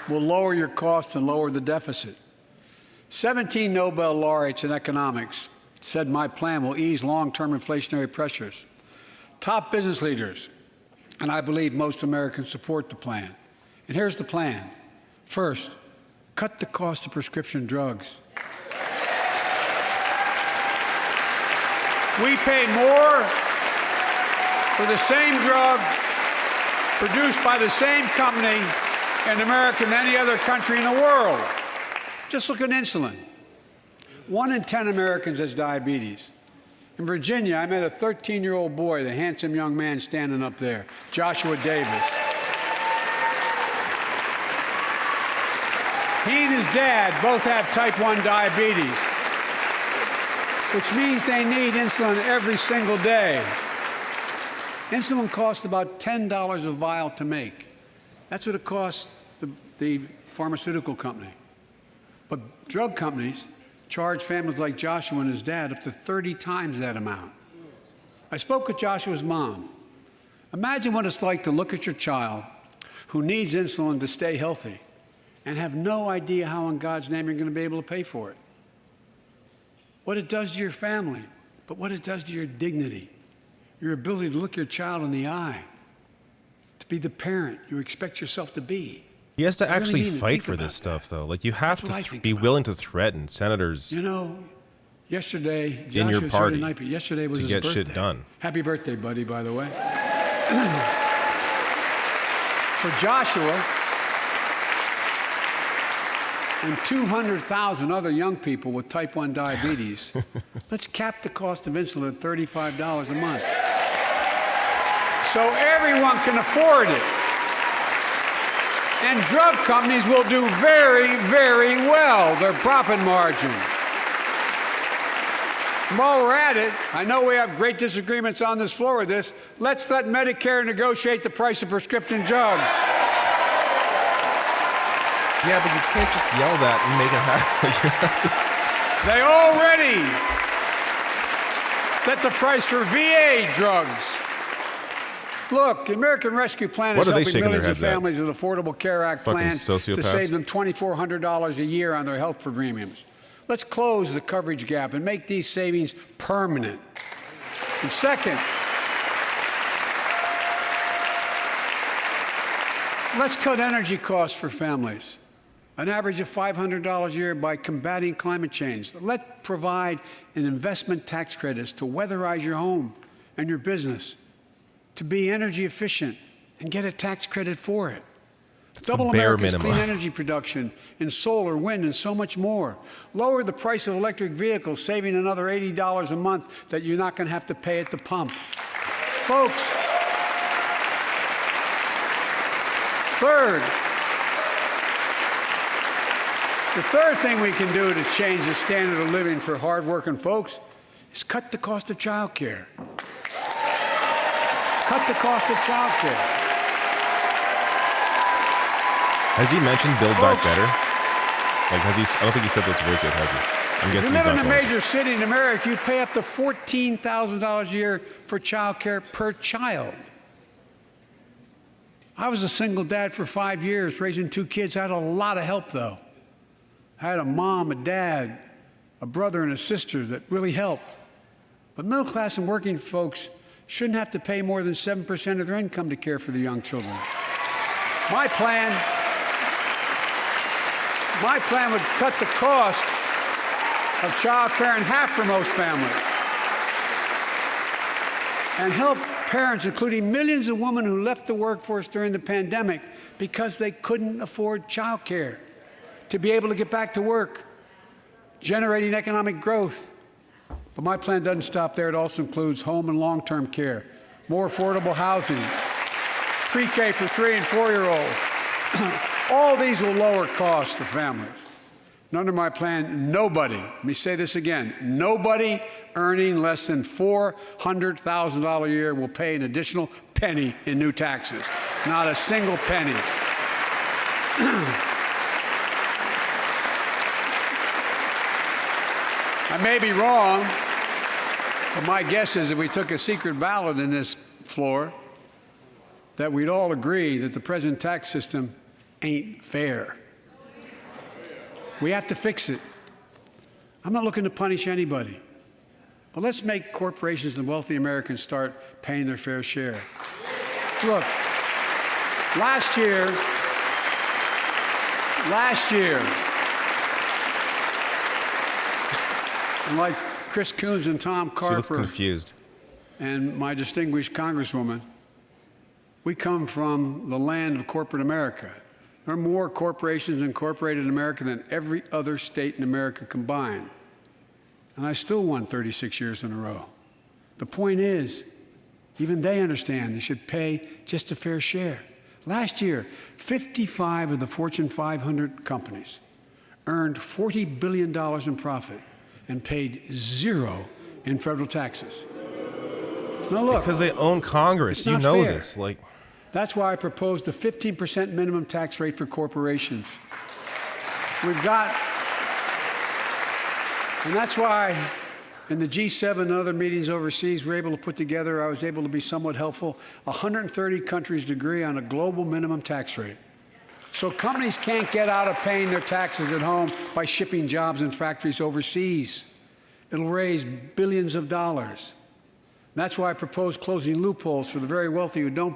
will lower your costs and lower the deficit. 17 Nobel laureates in economics said my plan will ease long-term inflationary pressures. Top business leaders, and I believe most Americans support the plan. And here's the plan. First, cut the cost of prescription drugs. We pay more for the same drug produced by the same company in America than any other country in the world. Just look at insulin. 1 in 10 Americans has diabetes. In Virginia, I met a 13-year-old boy, the handsome young man standing up there, Joshua Davis. He and his dad both have type 1 diabetes, which means they need insulin every single day. Insulin costs about $10 a vial to make. That's what it costs the pharmaceutical company. But drug companies charge families like Joshua and his dad up to 30 times that amount. I spoke with Joshua's mom. Imagine what it's like to look at your child who needs insulin to stay healthy and have no idea how in God's name you're going to be able to pay for it. What it does to your family, but what it does to your dignity, your ability to look your child in the eye, to be the parent you expect yourself to be. He has to I really actually mean to fight think for about this that. stuff, though. Like, you have That's what I to think be about. willing to threaten senators You know, yesterday, in your Joshua started party tonight, but yesterday was to his get birthday. shit done. Happy birthday, buddy, by the way. For Joshua and 200,000 other young people with type 1 diabetes, let's cap the cost of insulin at $35 a month so everyone can afford it. And drug companies will do very, very well, their profit margin. While we're at it, I know we have great disagreements on this floor with this. Let's let Medicare negotiate the price of prescription drugs. Yeah, but you can't just yell that and make it happen. You have to. They already set the price for VA drugs. Look, the American Rescue Plan What is are they helping shaking their millions of heads at? families with Affordable Care Act Fucking plans to sociopaths. save them $2,400 a year on their health premiums. Let's close the coverage gap and make these savings permanent. And second, let's cut energy costs for families, an average of $500 a year by combating climate change. Let's provide an investment tax credits to weatherize your home and your business, to be energy efficient and get a tax credit for it. Double the bare America's minimum. clean energy production in solar, wind, and so much more. Lower the price of electric vehicles, saving another $80 a month that you're not going to have to pay at the pump. Folks, the third thing we can do to change the standard of living for hardworking folks is cut the cost of child care. Cut the cost of child care. Has he mentioned Build Back Folks. Better? Like, has he? I don't think he said those words yet, has he? I'm If guessing you he's live not in a going to. major city in America, you pay up to $14,000 a year for child care per child. I was a single dad for 5 years, raising 2 kids. I had a lot of help, though. I had a mom, a dad, a brother, and a sister that really helped. But middle class and working folks shouldn't have to pay more than 7% of their income to care for the young children. My plan would cut the cost of child care in half for most families and help parents, including millions of women who left the workforce during the pandemic because they couldn't afford child care, to be able to get back to work, generating economic growth. But my plan doesn't stop there. It also includes home and long-term care, more affordable housing, pre-K for 3- and 4-year-olds. All these will lower costs to families. And under my plan, nobody, let me say this again, nobody earning less than $400,000 a year will pay an additional penny in new taxes. Not a single penny. I may be wrong, but my guess is if we took a secret ballot in this floor, that we'd all agree that the present tax system ain't fair. We have to fix it. I'm not looking to punish anybody, but let's make corporations and wealthy Americans start paying their fair share. Look, last year, and like Chris Coons and Tom She looks Carper confused. and my distinguished Congresswoman, we come from the land of corporate America. There are more corporations incorporated in America than every other state in America combined. And I still won 36 years in a row. The point is, even they understand they should pay just a fair share. Last year, 55 of the Fortune 500 companies earned $40 billion in profit and paid zero in federal taxes. Now look, Because they own Congress. it's You not know fair. this. Like, that's why I proposed a 15% minimum tax rate for corporations. We've got, and that's why in the G7 and other meetings overseas, we're able to put together, I was able to be somewhat helpful, 130 countries agree on a global minimum tax rate. So companies can't get out of paying their taxes at home by shipping jobs and factories overseas. It'll raise billions of dollars. That's why I propose closing loopholes for the very wealthy who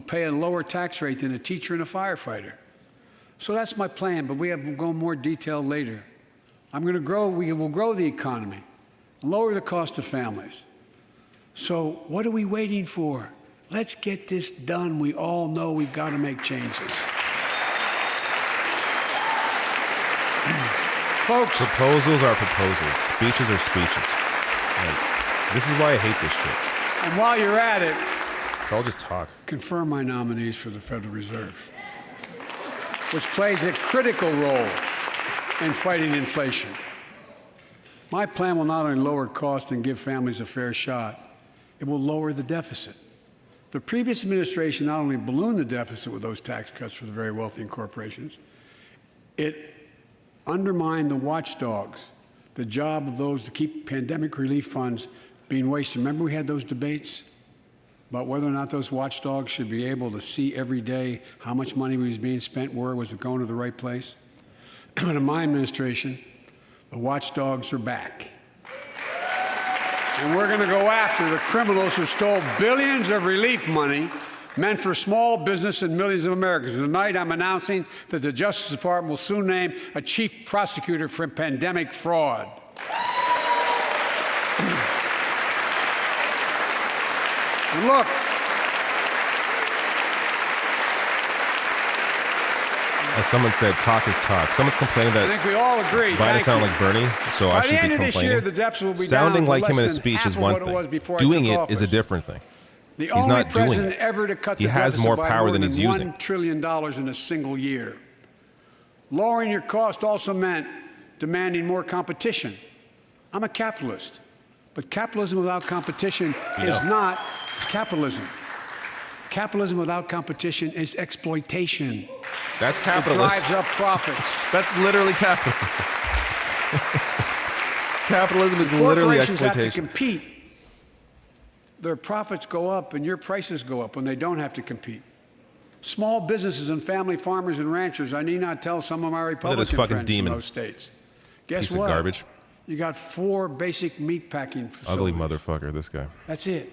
pay a lower tax rate than a teacher and a firefighter. So that's my plan, but we'll go more detailed later. We will grow the economy, lower the cost of families. So what are we waiting for? Let's get this done. We all know we've got to make changes. Folks, proposals are proposals. Speeches are speeches. Like, this is why I hate this shit. and while you're at it, It's all just talk. confirm my nominees for the Federal Reserve, which plays a critical role in fighting inflation. My plan will not only lower costs and give families a fair shot, it will lower the deficit. The previous administration not only ballooned the deficit with those tax cuts for the very wealthy and corporations, it undermined the watchdogs, the job of those to keep pandemic relief funds being wasted. Remember we had those debates about whether or not those watchdogs should be able to see every day how much money was being spent, where was it going to the right place? But in my administration, the watchdogs are back. And we're going to go after the criminals who stole billions of relief money meant for small business and millions of Americans. Tonight, I'm announcing that the Justice Department will soon name a chief prosecutor for pandemic fraud. And look, As someone said, talk is talk. Someone's complaining I that think we all agree. Biden Thank sounded you. like Bernie, so I By the should end be of this complaining. year, the deficit will be Sounding down to like him in a less than speech half is of one what it was thing. before I Doing took it office. is a different thing. The He's only not doing president it. ever to cut He the has deficit more by power more than he's using. $1 trillion in a single year. Lowering your cost also meant demanding more competition. I'm a capitalist, but capitalism without competition is not capitalism. Capitalism without competition is exploitation. That's It capitalist. drives up profits. That's literally capitalism. Capitalism is literally Corporations have to exploitation. compete. Their profits go up and your prices go up when they don't have to compete. Small businesses and family farmers and ranchers, I need not tell some of my Republican fucking friends demon. in those states. Guess Piece of what? garbage. You got 4 basic meat packing Ugly facilities. motherfucker, this guy. That's it.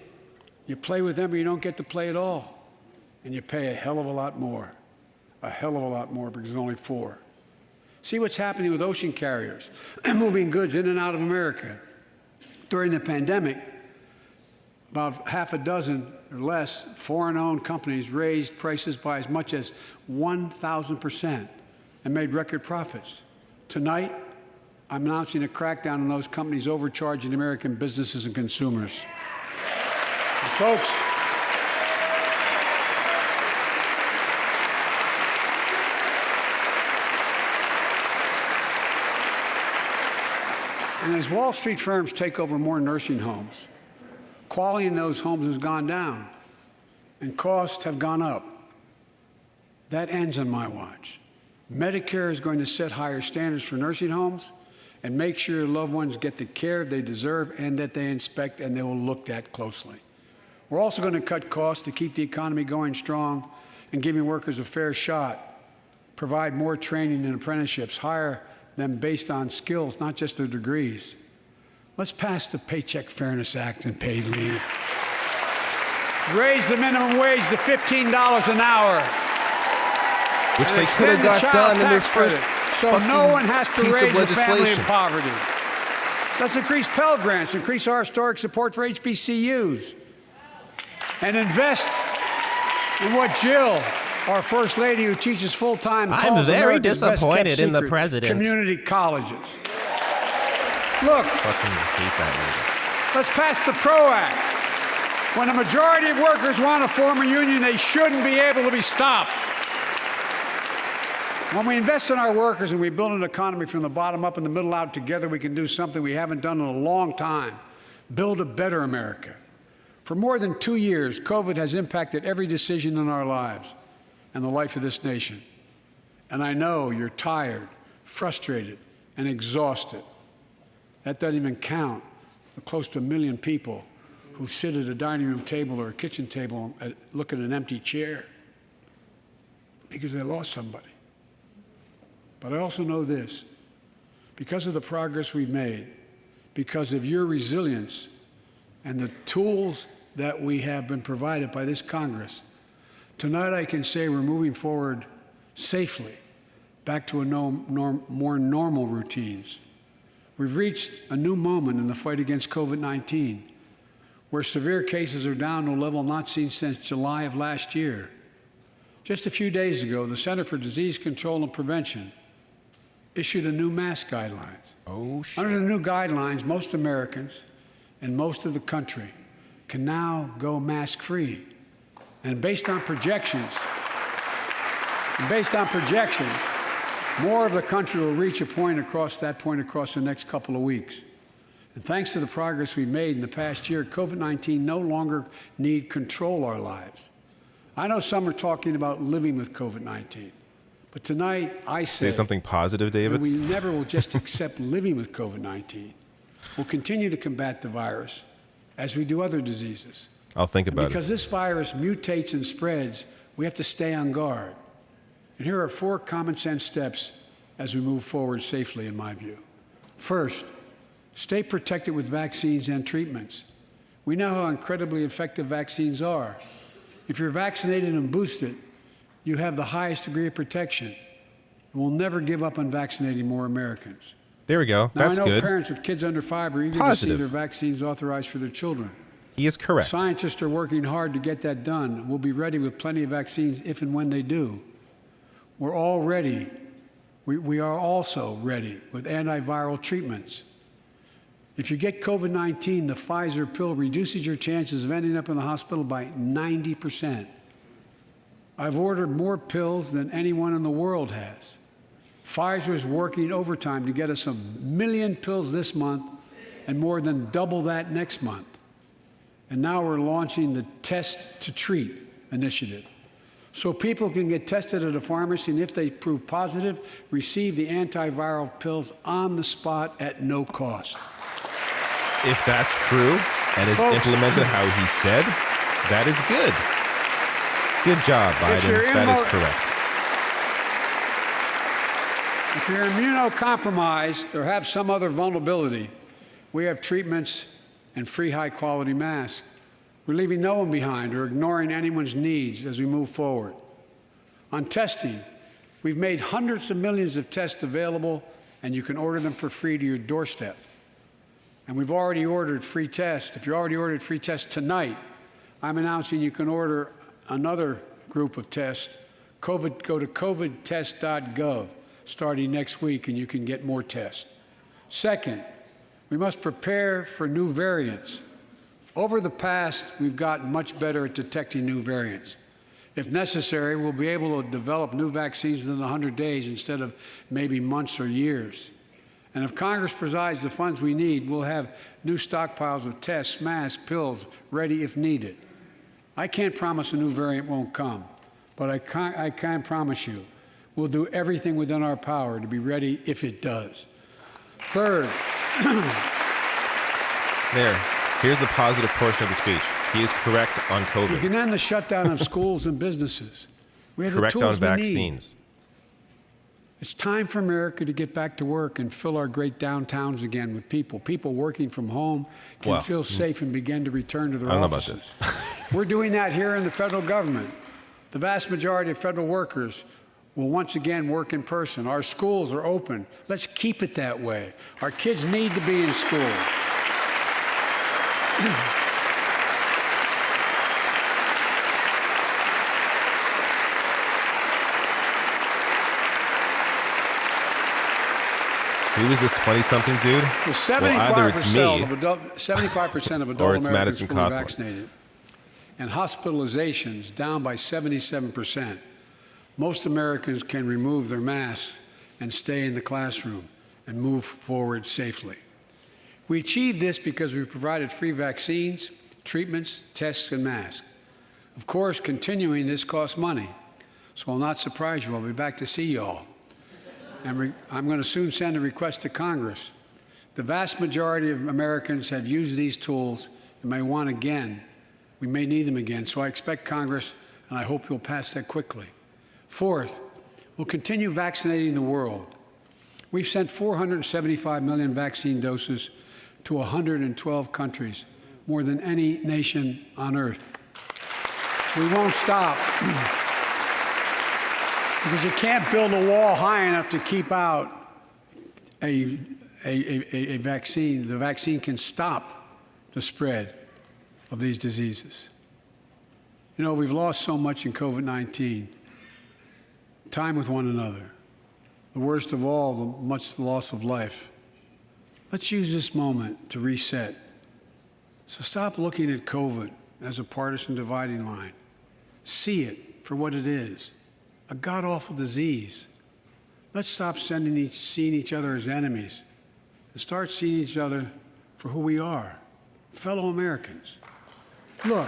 You play with them or you don't get to play at all. And you pay a hell of a lot more. A hell of a lot more because there's only 4. See what's happening with ocean carriers moving goods in and out of America. During the pandemic, about half a dozen or less foreign-owned companies raised prices by as much as 1,000% and made record profits. Tonight, I'm announcing a crackdown on those companies overcharging American businesses and consumers. And folks, and as Wall Street firms take over more nursing homes, quality in those homes has gone down and costs have gone up. That ends on my watch. Medicare is going to set higher standards for nursing homes and make sure your loved ones get the care they deserve and that they inspect and they will look at closely. We're also going to cut costs to keep the economy going strong and giving workers a fair shot, provide more training and apprenticeships, hire them based on skills, not just their degrees. Let's pass the Paycheck Fairness Act and paid leave. Raise the minimum wage to $15 an hour. Which And they could have extend the got child done in their tax first credit, so no fucking one has to piece of raise a family in legislation. poverty. Let's increase Pell Grants, increase our historic support for HBCUs, and invest in what Jill, our First Lady who teaches full-time, I'm calls very America's disappointed best-kept in the secret, president. community colleges. Look, Fucking hate that let's pass the PRO Act. When a majority of workers want to form a union, they shouldn't be able to be stopped. When we invest in our workers and we build an economy from the bottom up and the middle out together, we can do something we haven't done in a long time: build a better America. For more than 2 years, COVID has impacted every decision in our lives and the life of this nation. And I know you're tired, frustrated, and exhausted. That doesn't even count the close to 1 million people who sit at a dining room table or a kitchen table and look at an empty chair because they lost somebody. But I also know this: because of the progress we've made, because of your resilience and the tools that we have been provided by this Congress, tonight I can say we're moving forward safely back to more normal routines. We've reached a new moment in the fight against COVID-19, where severe cases are down to a level not seen since July of last year. Just a few days ago, the Center for Disease Control and Prevention issued a new mask guidelines. Oh, shit. Under the new guidelines, most Americans and most of the country can now go mask-free. And based on projections, more of the country will reach a point across the next couple of weeks. And thanks to the progress we've made in the past year, COVID-19 no longer need control our lives. I know some are talking about living with COVID-19, but tonight I Say something positive, that David. we never will just accept living with COVID-19. We'll continue to combat the virus as we do other diseases. I'll think about Because this virus mutates and spreads, we have to stay on guard. And here are 4 common sense steps as we move forward safely, in my view. First, stay protected with vaccines and treatments. We know how incredibly effective vaccines are. If you're vaccinated and boosted, you have the highest degree of protection. We'll never give up on vaccinating more Americans. it. There we go. Now, That's I know good. parents with kids under 5 are eager Positive. to see their vaccines authorized for their children. He is correct. Scientists are working hard to get that done. We'll be ready with plenty of vaccines if and when they do. We're all ready. We are also ready with antiviral treatments. If you get COVID-19, the Pfizer pill reduces your chances of ending up in the hospital by 90%. I've ordered more pills than anyone in the world has. Pfizer is working overtime to get us 1 million pills this month and more than double that next month. And now we're launching the Test to Treat initiative, so people can get tested at a pharmacy, and if they prove positive, receive the antiviral pills on the spot at no cost. If that's true and is Folks. implemented how he said, that is good. Good job, If you're Biden. That is immo- correct. If you're immunocompromised or have some other vulnerability, we have treatments and free high-quality masks. We're leaving no one behind or ignoring anyone's needs as we move forward. On testing, we've made hundreds of millions of tests available, and you can order them for free to your doorstep. And we've already ordered free tests. If you already ordered free tests tonight, I'm announcing you can order another group of tests. Go to covidtest.gov starting next week, and you can get more tests. Second, we must prepare for new variants. Over the past, we've gotten much better at detecting new variants. If necessary, we'll be able to develop new vaccines within 100 days instead of maybe months or years. And if Congress provides the funds we need, we'll have new stockpiles of tests, masks, pills ready if needed. I can't promise a new variant won't come, but I can promise you we'll do everything within our power to be ready if it does. Third, There. Here's the positive portion of the speech. He is correct on We COVID. can end the shutdown of schools and businesses. We have Correct the tools on we need. vaccines. It's time for America to get back to work and fill our great downtowns again with people. People working from home can Well, feel safe and begin to return to their I don't know about offices. We're doing that here in the federal government. The vast majority of federal workers will once again work in person. Our schools are open. Let's keep it that way. Our kids need to be in school. Who was this 20-something dude? Well, Well, either it's 75% of or adult it's Americans Madison fully Cawthorn. vaccinated, and hospitalizations down by 77%. Most Americans can remove their masks and stay in the classroom and move forward safely. We achieved this because we provided free vaccines, treatments, tests, and masks. Of course, continuing this costs money, so I'll not surprise you. I'll be back to see you all. And I'm going to soon send a request to Congress. The vast majority of Americans have used these tools and may want again. We may need them again. So I expect Congress, and I hope you'll pass that quickly. Fourth, we'll continue vaccinating the world. We've sent 475 million vaccine doses to 112 countries, more than any nation on earth. We won't stop. Because you can't build a wall high enough to keep out a vaccine. The vaccine can stop the spread of these diseases. You know, we've lost so much in COVID-19. Time with one another. The worst of all, the loss of life. Let's use this moment to reset. So stop looking at COVID as a partisan dividing line. See it for what it is. A god-awful disease. Let's stop seeing each other as enemies and start seeing each other for who we are, fellow Americans. Look.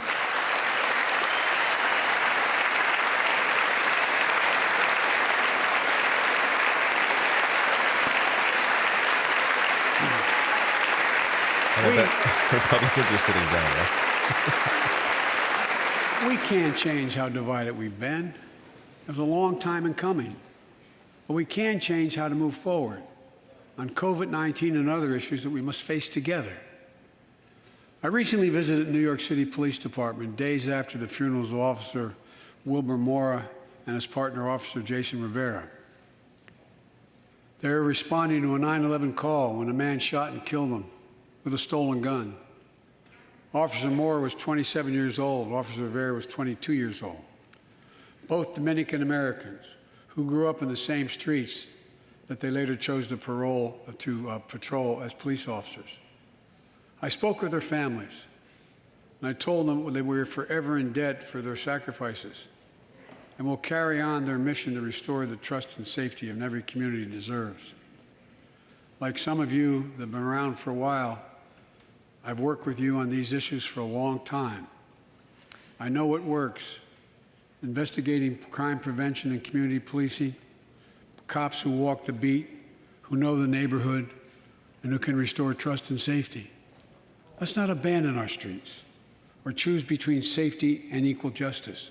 I bet Republicans are sitting down, right? We can't change how divided we've been. It was a long time in coming. But we can change how to move forward on COVID-19 and other issues that we must face together. I recently visited New York City Police Department days after the funerals of Officer Wilbur Mora and his partner, Officer Jason Rivera. They were responding to a 9/11 call when a man shot and killed them with a stolen gun. Officer Mora was 27 years old. Officer Rivera was 22 years old. Both Dominican Americans who grew up in the same streets that they later chose to patrol as police officers. I spoke with their families, and I told them that we were forever in debt for their sacrifices and will carry on their mission to restore the trust and safety of every community deserves. Like some of you that have been around for a while, I've worked with you on these issues for a long time. I know what works. Investigating crime prevention and community policing, cops who walk the beat, who know the neighborhood, and who can restore trust and safety. Let's not abandon our streets or choose between safety and equal justice.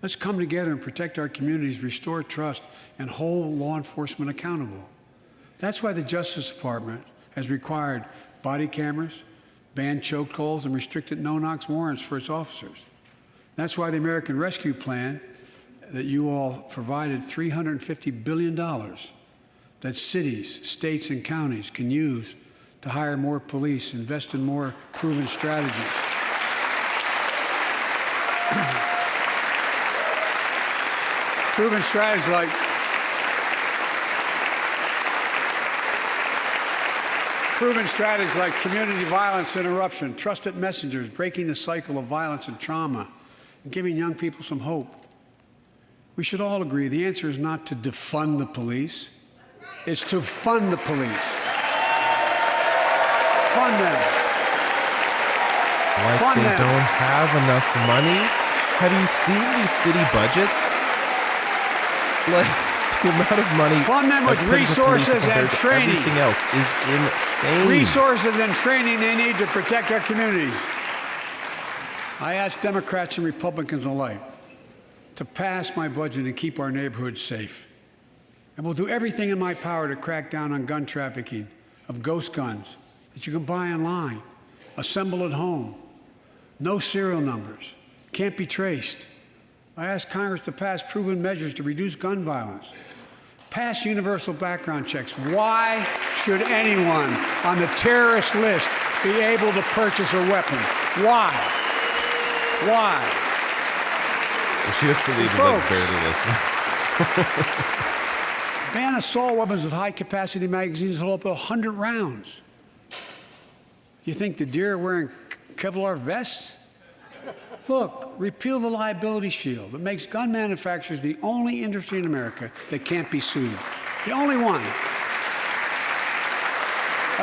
Let's come together and protect our communities, restore trust, and hold law enforcement accountable. That's why the Justice Department has required body cameras, banned chokeholds, and restricted no-knock warrants for its officers. That's why the American Rescue Plan that you all provided $350 billion that cities, states, and counties can use to hire more police, invest in more proven strategies. Proven strategies like community violence interruption, trusted messengers, breaking the cycle of violence and trauma, and giving young people some hope. We should all agree the answer is not to defund the police. It's to fund the police. Fund them. Like Fund they them. don't have enough money? Have you seen these city budgets? Like, the amount of money Fund them with that's put into police resources and compared to training. everything else is insane. Resources and training they need to protect our communities. I ask Democrats and Republicans alike to pass my budget and keep our neighborhoods safe. And we'll do everything in my power to crack down on gun trafficking of ghost guns that you can buy online, assemble at home, no serial numbers, can't be traced. I ask Congress to pass proven measures to reduce gun violence, pass universal background checks. Why should anyone on the terrorist list be able to purchase a weapon? Why? Why? She looks to leave like barely listening. Ban assault weapons with high-capacity magazines that hold up to 100 rounds. You think the deer are wearing Kevlar vests? Look, repeal the liability shield. It makes gun manufacturers the only industry in America that can't be sued. The only one.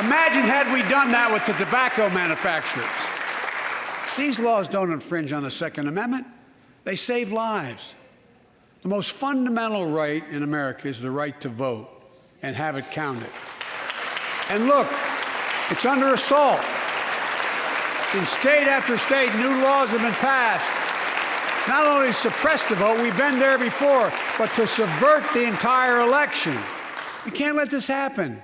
Imagine had we done that with the tobacco manufacturers. These laws don't infringe on the Second Amendment. They save lives. The most fundamental right in America is the right to vote and have it counted. And look, it's under assault. In state after state, new laws have been passed. Not only to suppress the vote, we've been there before, but to subvert the entire election. We can't let this happen.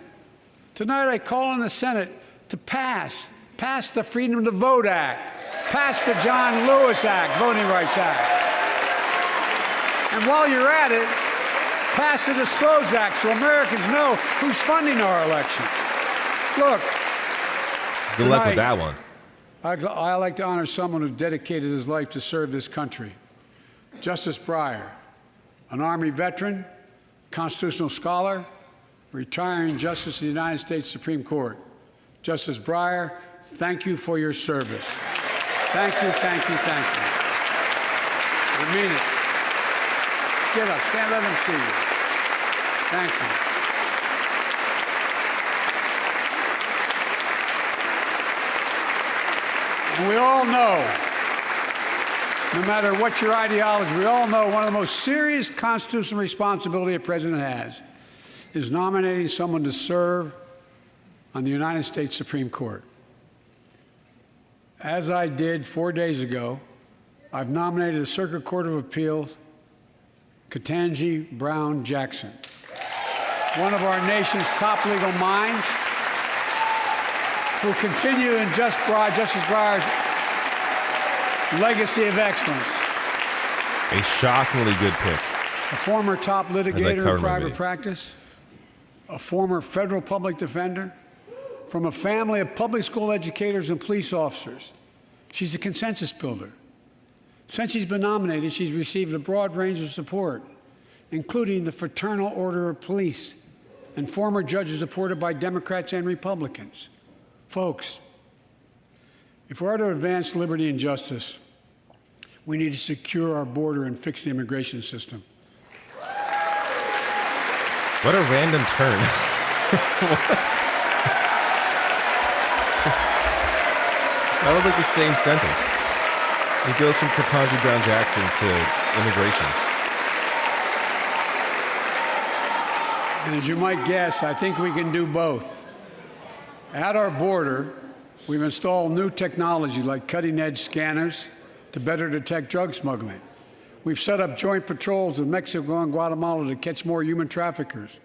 Tonight, I call on the Senate to pass the Freedom to Vote Act, pass the John Lewis Act, Voting Rights Act. And while you're at it, pass the Disclose Act so Americans know who's funding our election. Look. Good luck with that one. I like to honor someone who dedicated his life to serve this country. Justice Breyer, an Army veteran, constitutional scholar, retiring Justice of the United States Supreme Court. Justice Breyer, thank you for your service. Thank you, thank you, thank you. I mean it. Get up, stand, let them see you. Thank you. And we all know, no matter what your ideology, we all know one of the most serious constitutional responsibility a president has is nominating someone to serve on the United States Supreme Court. As I did 4 days ago, I've nominated the Circuit Court of Appeals, Ketanji Brown Jackson, one of our nation's top legal minds, who will continue in Justice Breyer's legacy of excellence. A shockingly good pick. A former top litigator in private practice, a former federal public defender, from a family of public school educators and police officers. She's a consensus builder. Since she's been nominated, she's received a broad range of support, including the Fraternal Order of Police and former judges supported by Democrats and Republicans. Folks, if we are to advance liberty and justice, we need to secure our border and fix the immigration system. What a random turn. That was like the same sentence. It goes from Ketanji Brown Jackson to immigration. And as you might guess, I think we can do both. At our border, we've installed new technology like cutting-edge scanners to better detect drug smuggling. We've set up joint patrols with Mexico and Guatemala to catch more human traffickers.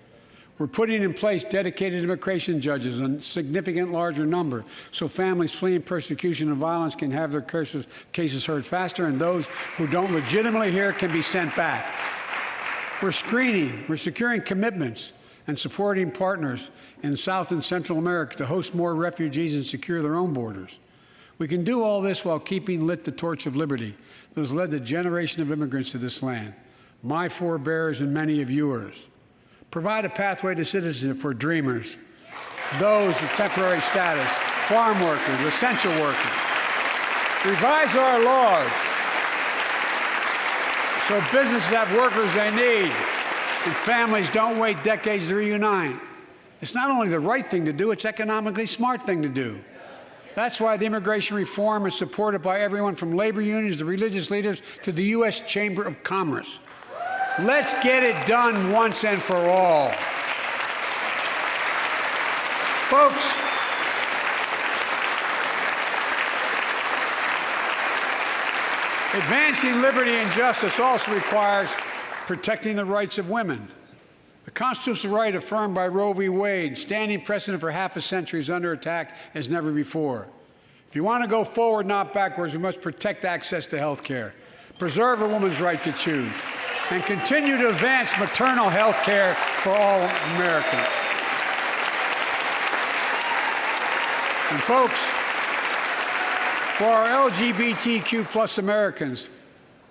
We're putting in place dedicated immigration judges in a significant larger number so families fleeing persecution and violence can have their cases heard faster, and those who don't legitimately hear can be sent back. We're screening, we're securing commitments and supporting partners in South and Central America to host more refugees and secure their own borders. We can do all this while keeping lit the torch of liberty that has led a generation of immigrants to this land, my forebears and many of yours. Provide a pathway to citizenship for dreamers, those with temporary status, farm workers, essential workers. Revise our laws so businesses have workers they need and families don't wait decades to reunite. It's not only the right thing to do, it's economically smart thing to do. That's why the immigration reform is supported by everyone from labor unions to religious leaders to the U.S. Chamber of Commerce. Let's get it done once and for all. Folks, Advancing liberty and justice also requires protecting the rights of women. The constitutional right affirmed by Roe v. Wade, standing precedent for half a century, is under attack as never before. If you want to go forward, not backwards, we must protect access to health care, preserve a woman's right to choose, and continue to advance maternal health care for all Americans. And folks, for our LGBTQ plus Americans,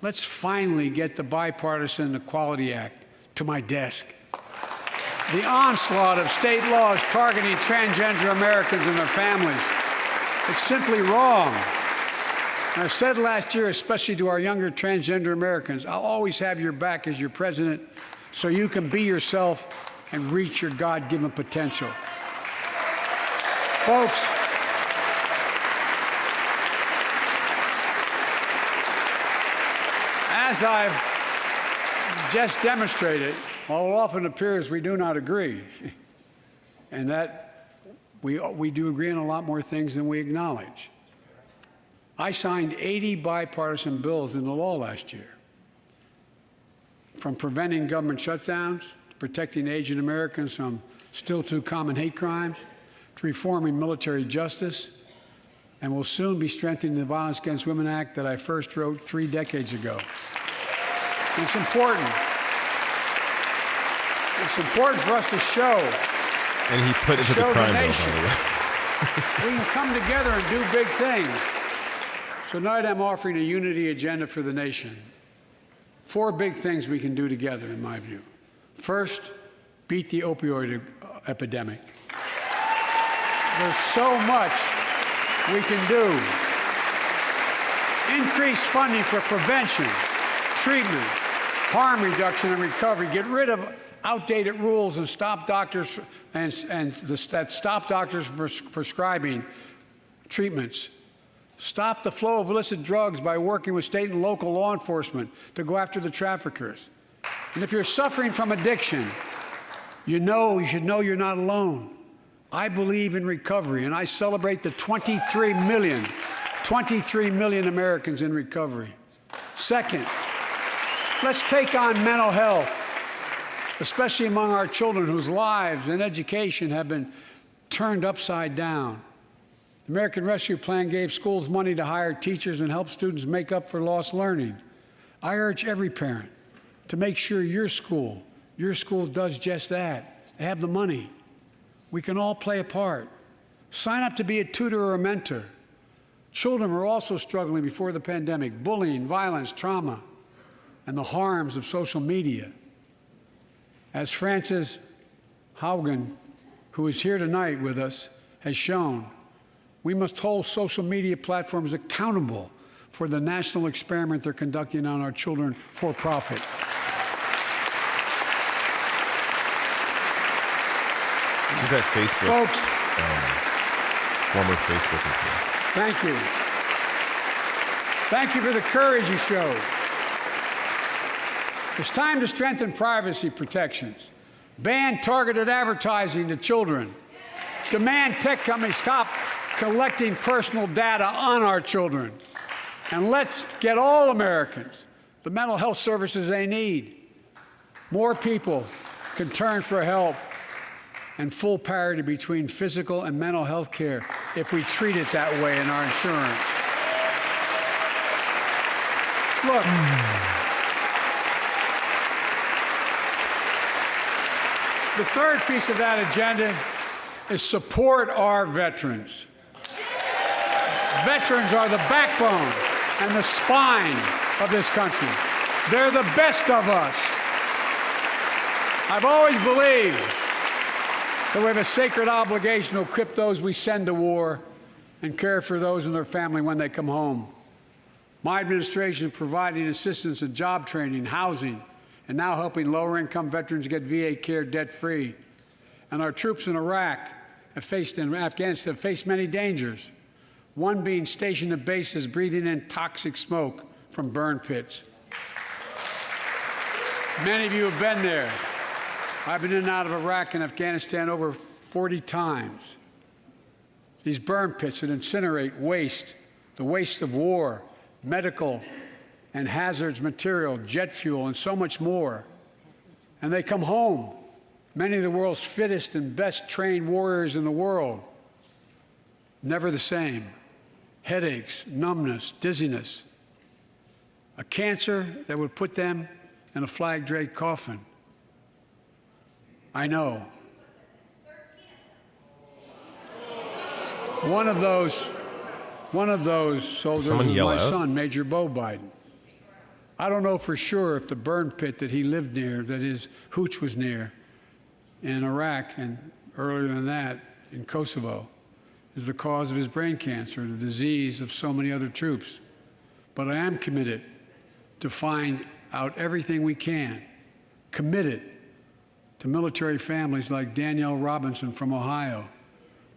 let's finally get the Bipartisan Equality Act to my desk. The onslaught of state laws targeting transgender Americans and their families, it's simply wrong. And I said last year, especially to our younger transgender Americans, I'll always have your back as your president so you can be yourself and reach your God-given potential. Folks, as I've just demonstrated, while it often appears we do not agree, and that we do agree on a lot more things than we acknowledge. I signed 80 bipartisan bills into law last year, from preventing government shutdowns, to protecting Asian Americans from still too common hate crimes, to reforming military justice, and will soon be strengthening the Violence Against Women Act that I first wrote 3 decades ago. And it's important. It's important for us to show. And he put into the crime bill, by the way. We can come together and do big things. So tonight I'm offering a unity agenda for the nation. 4 big things we can do together, in my view. First, beat the opioid epidemic. There's so much we can do. Increase funding for prevention, treatment, harm reduction, and recovery. Get rid of outdated rules and stop doctors that stop doctors from prescribing treatments. Stop the flow of illicit drugs by working with state and local law enforcement to go after the traffickers. And if you're suffering from addiction, you should know you're not alone. I believe in recovery, and I celebrate the 23 million Americans in recovery. Second, let's take on mental health, especially among our children whose lives and education have been turned upside down. The American Rescue Plan gave schools money to hire teachers and help students make up for lost learning. I urge every parent to make sure your school does just that. They have the money. We can all play a part. Sign up to be a tutor or a mentor. Children were also struggling before the pandemic: bullying, violence, trauma, and the harms of social media. As Frances Haugen, who is here tonight with us, has shown, we must hold social media platforms accountable for the national experiment they're conducting on our children for profit. Who's that Facebook? Folks, Former Facebook employee. thank you. Thank you for the courage you showed. It's time to strengthen privacy protections, ban targeted advertising to children, demand tech companies stop collecting personal data on our children, and let's get all Americans the mental health services they need. More people can turn for help and full parity between physical and mental health care if we treat it that way in our insurance. Look, the third piece of that agenda is support our veterans. Veterans are the backbone and the spine of this country. They're the best of us. I've always believed that we have a sacred obligation to equip those we send to war and care for those in their family when they come home. My administration is providing assistance in job training, housing, and now helping lower-income veterans get VA care debt-free. And our troops in Iraq and Afghanistan have faced many dangers, one being stationed at bases breathing in toxic smoke from burn pits. Many of you have been there. I've been in and out of Iraq and Afghanistan over 40 times. These burn pits that incinerate waste, the waste of war, medical and hazardous material, jet fuel, and so much more. And they come home, many of the world's fittest and best trained warriors in the world, never the same. Headaches, numbness, dizziness. A cancer that would put them in a flag-draped coffin. I know. One of those soldiers Someone was yell my out. son, Major Bo Biden. I don't know for sure if the burn pit that he lived near, that his hooch was near, in Iraq and earlier than that in Kosovo, is the cause of his brain cancer, the disease of so many other troops. But I am committed to find out everything we can, committed to military families like Danielle Robinson from Ohio,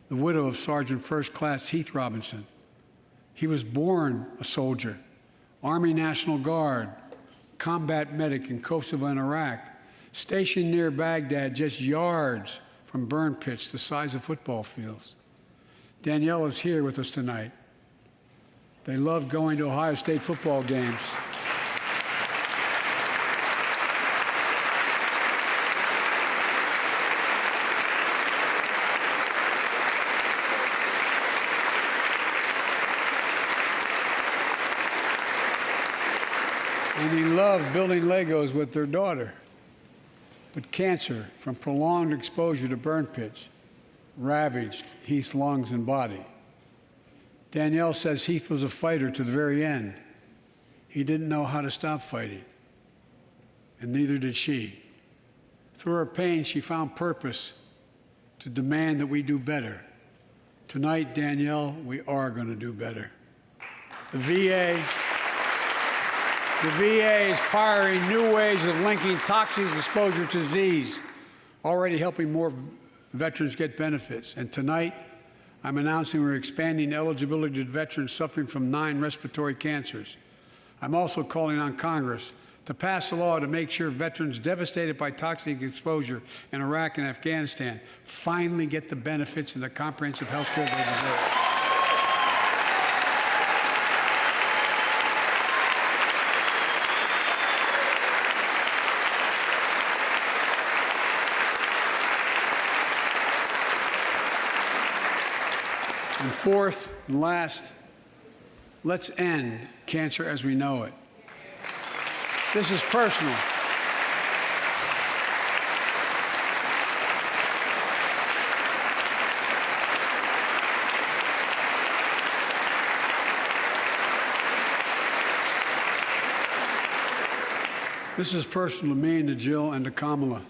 the widow of Sergeant First Class Heath Robinson. He was born a soldier, Army National Guard, combat medic in Kosovo and Iraq, stationed near Baghdad, just yards from burn pits the size of football fields. Danielle is here with us tonight. They love going to Ohio State football games. And he loved building Legos with their daughter. But cancer from prolonged exposure to burn pits ravaged Heath's lungs and body. Danielle says Heath was a fighter to the very end. He didn't know how to stop fighting, and neither did she. Through her pain, she found purpose to demand that we do better. Tonight, Danielle, we are going to do better. The VA is pioneering new ways of linking toxic exposure to disease, already helping more veterans get benefits. And tonight, I'm announcing we're expanding eligibility to veterans suffering from 9 respiratory cancers. I'm also calling on Congress to pass a law to make sure veterans devastated by toxic exposure in Iraq and Afghanistan finally get the benefits and the comprehensive health care they deserve. And fourth and last, let's end cancer as we know it. This is personal. This is personal to me and to Jill and to Kamala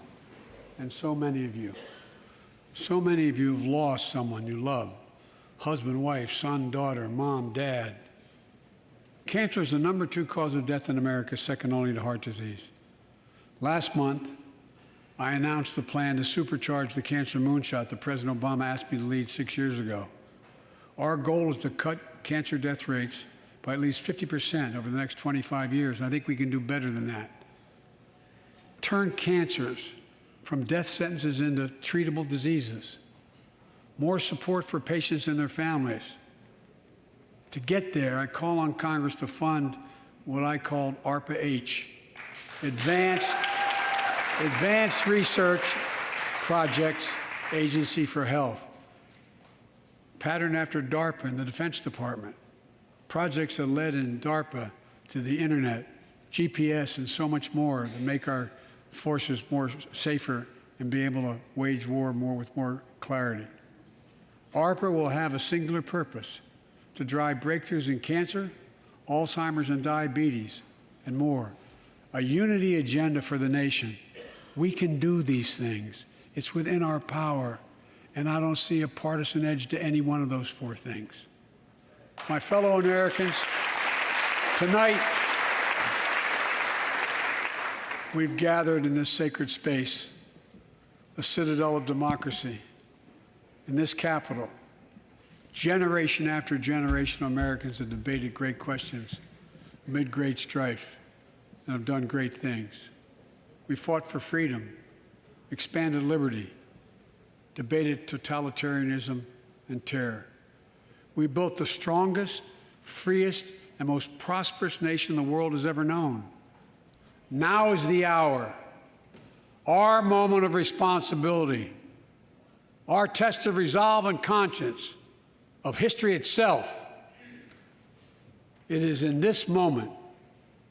and so many of you. So many of you have lost someone you love. Husband, wife, son, daughter, mom, dad. Cancer is the #2 cause of death in America, second only to heart disease. Last month, I announced the plan to supercharge the cancer moonshot that President Obama asked me to lead 6 years ago. Our goal is to cut cancer death rates by at least 50% over the next 25 years. And I think we can do better than that. Turn cancers from death sentences into treatable diseases. More support for patients and their families. To get there, I call on Congress to fund what I called ARPA-H, Advanced Research Projects Agency for Health, patterned after DARPA and the Defense Department. Projects that led in DARPA to the internet, GPS, and so much more to make our forces more safer and be able to wage war with more clarity. ARPA will have a singular purpose: to drive breakthroughs in cancer, Alzheimer's and diabetes, and more. A unity agenda for the nation. We can do these things. It's within our power, and I don't see a partisan edge to any one of those 4 things. My fellow Americans, tonight, we've gathered in this sacred space, a citadel of democracy, in this Capitol. Generation after generation of Americans have debated great questions amid great strife and have done great things. We fought for freedom, expanded liberty, debated totalitarianism and terror. We built the strongest, freest, and most prosperous nation the world has ever known. Now is the hour, our moment of responsibility, our test of resolve and conscience, of history itself. It is in this moment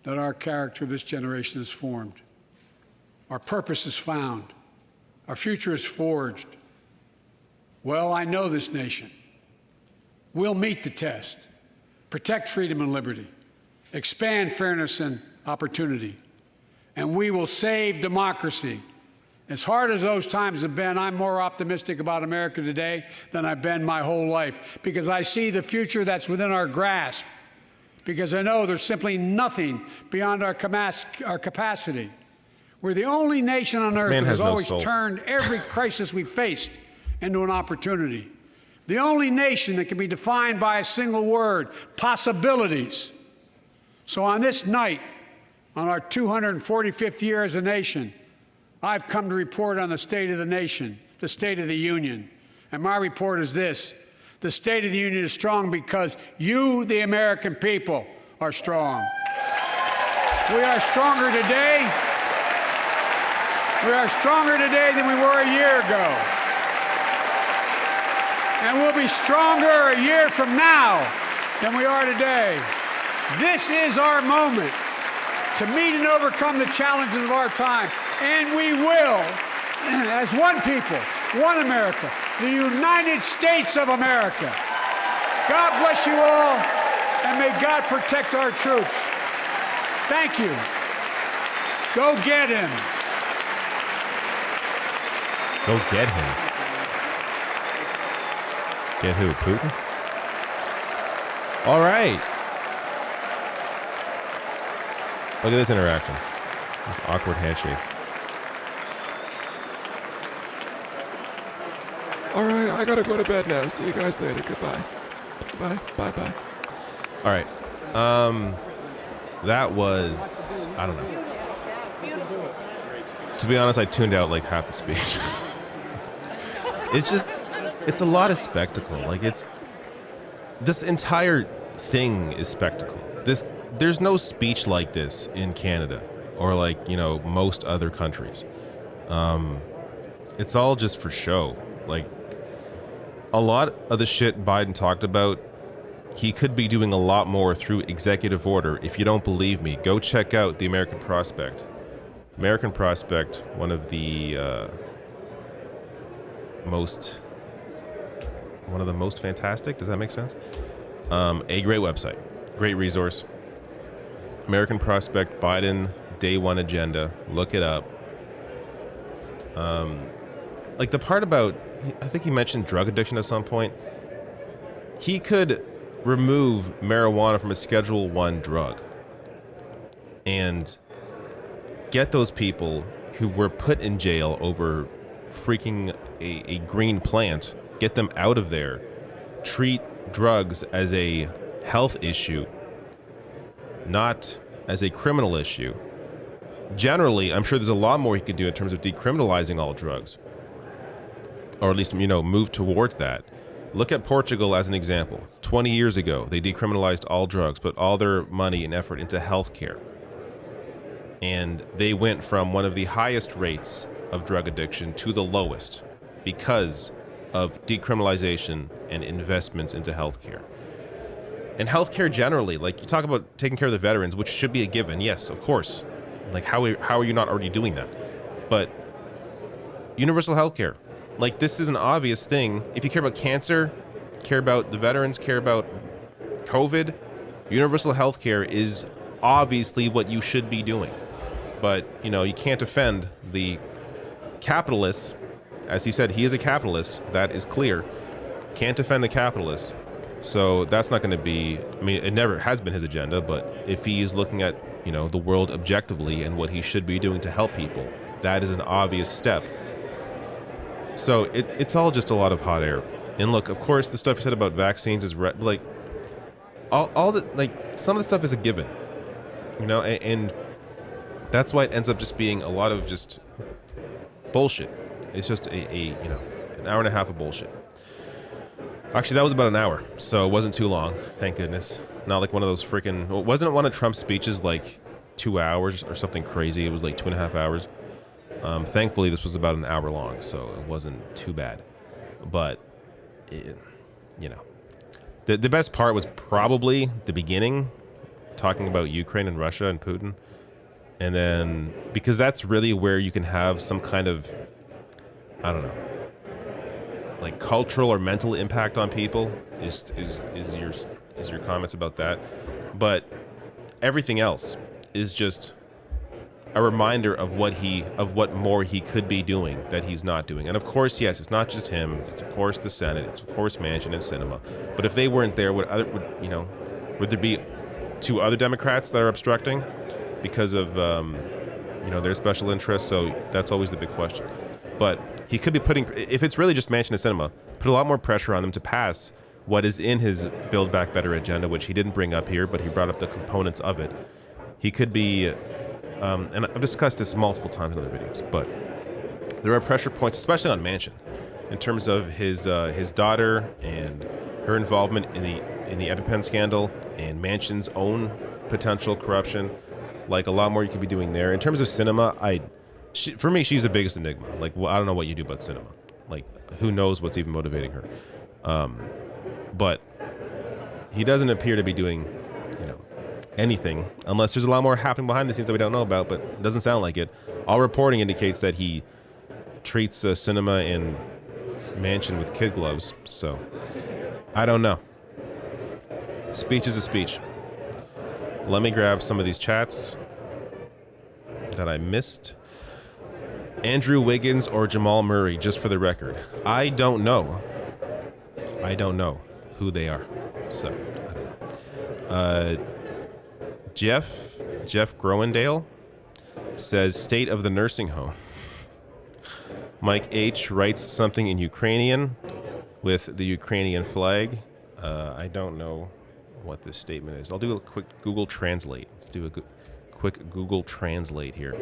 that our character of this generation is formed. Our purpose is found. Our future is forged. Well, I know this nation. We'll meet the test, protect freedom and liberty, expand fairness and opportunity, and we will save democracy. As hard as those times have been, I'm more optimistic about America today than I've been my whole life, because I see the future that's within our grasp, because I know there's simply nothing beyond our capacity. We're the only nation on earth that has always turned every crisis we faced into an opportunity. The only nation that can be defined by a single word: possibilities. So on this night, on our 245th year as a nation, I've come to report on the state of the nation, the State of the Union. And my report is this: the State of the Union is strong because you, the American people, are strong. We are stronger today. We are stronger today than we were a year ago. And we'll be stronger a year from now than we are today. This is our moment to meet and overcome the challenges of our time. And we will, as one people, one America, the United States of America. God bless you all, and may God protect our troops. Thank you. Go get him. Go get him. Get who? Putin? All right. Look at this interaction. These awkward handshakes. All right, I gotta go to bed now. See you guys later. Goodbye. Bye. Bye. All right. That was, I don't know. To be honest, I tuned out like half the speech. It's a lot of spectacle. Like, this entire thing is spectacle. There's no speech like this in Canada or like, most other countries. It's all just for show. Like, a lot of the shit Biden talked about, he could be doing a lot more through executive order. If you don't believe me, go check out the American Prospect. American Prospect, one of the most fantastic, does that make sense? A great website, great resource. American Prospect, Biden, Day One Agenda, look it up. Like the part about, I think he mentioned drug addiction at some point. He could remove marijuana from a Schedule I drug and get those people who were put in jail over freaking a green plant, get them out of there, treat drugs as a health issue, not as a criminal issue. Generally, I'm sure there's a lot more he could do in terms of decriminalizing all drugs, or at least, move towards that. Look at Portugal as an example. 20 years ago, they decriminalized all drugs, put all their money and effort into healthcare. And they went from one of the highest rates of drug addiction to the lowest because of decriminalization and investments into healthcare. And healthcare generally, like you talk about taking care of the veterans, which should be a given. Yes, of course. Like how are you not already doing that? But universal healthcare, like this is an obvious thing. If you care about cancer, care about the veterans, care about COVID, universal healthcare is obviously what you should be doing. But, you can't offend the capitalists. As he said, he is a capitalist. That is clear. Can't offend the capitalists. So that's not going to be, it never has been his agenda, but if he is looking at, the world objectively and what he should be doing to help people, that is an obvious step. So it's all just a lot of hot air. And look, of course, the stuff he said about vaccines is all the, some of the stuff is a given, and that's why it ends up just being a lot of just bullshit. It's just an hour and a half of bullshit. Actually, that was about an hour, so it wasn't too long, thank goodness. Not like one of those freaking. Wasn't it one of Trump's speeches like 2 hours or something crazy? It was like 2.5 hours. Thankfully, this was about an hour long, so it wasn't too bad. But, the best part was probably the beginning, talking about Ukraine and Russia and Putin. And then, because that's really where you can have some kind of, I don't know, like cultural or mental impact on people is your comments about that. But everything else is just a reminder of what more he could be doing that he's not doing. And of course, yes, it's not just him. It's of course the Senate. It's of course Manchin and Sinema. But if they weren't there, would there be 2 other Democrats that are obstructing because of their special interests? So that's always the big question. But he could be putting, if it's really just Manchin and Sinema, put a lot more pressure on them to pass what is in his Build Back Better agenda, which he didn't bring up here, but he brought up the components of it. He could be. And I've discussed this multiple times in other videos, but there are pressure points, especially on Manchin, in terms of his daughter and her involvement in the EpiPen scandal and Manchin's own potential corruption. Like a lot more you could be doing there. In terms of Sinema, for me, she's the biggest enigma. Like, well, I don't know what you do about Sinema. Like, who knows what's even motivating her? But he doesn't appear to be doing anything, unless there's a lot more happening behind the scenes that we don't know about, but it doesn't sound like it. All reporting indicates that he treats Sinema and Manchin with kid gloves, so I don't know. Speech is a speech. Let me grab some of these chats that I missed. Andrew Wiggins or Jamal Murray, just for the record. I don't know who they are, so I don't know. Jeff Growendale says state of the nursing home. Mike H writes something in Ukrainian with the Ukrainian flag. I don't know what this statement is. I'll do a quick Google Translate. Let's do a quick Google Translate here.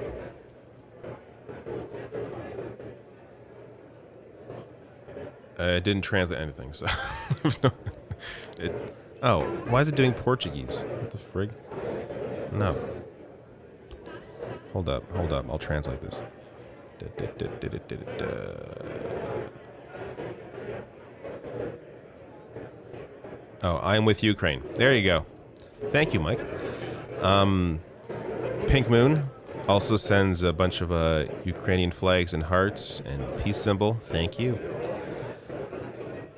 It didn't translate anything, so why is it doing Portuguese? What the frig? No. Hold up. I'll translate this. Oh, I am with Ukraine. There you go. Thank you, Mike. Pink Moon also sends a bunch of Ukrainian flags and hearts and peace symbol. Thank you.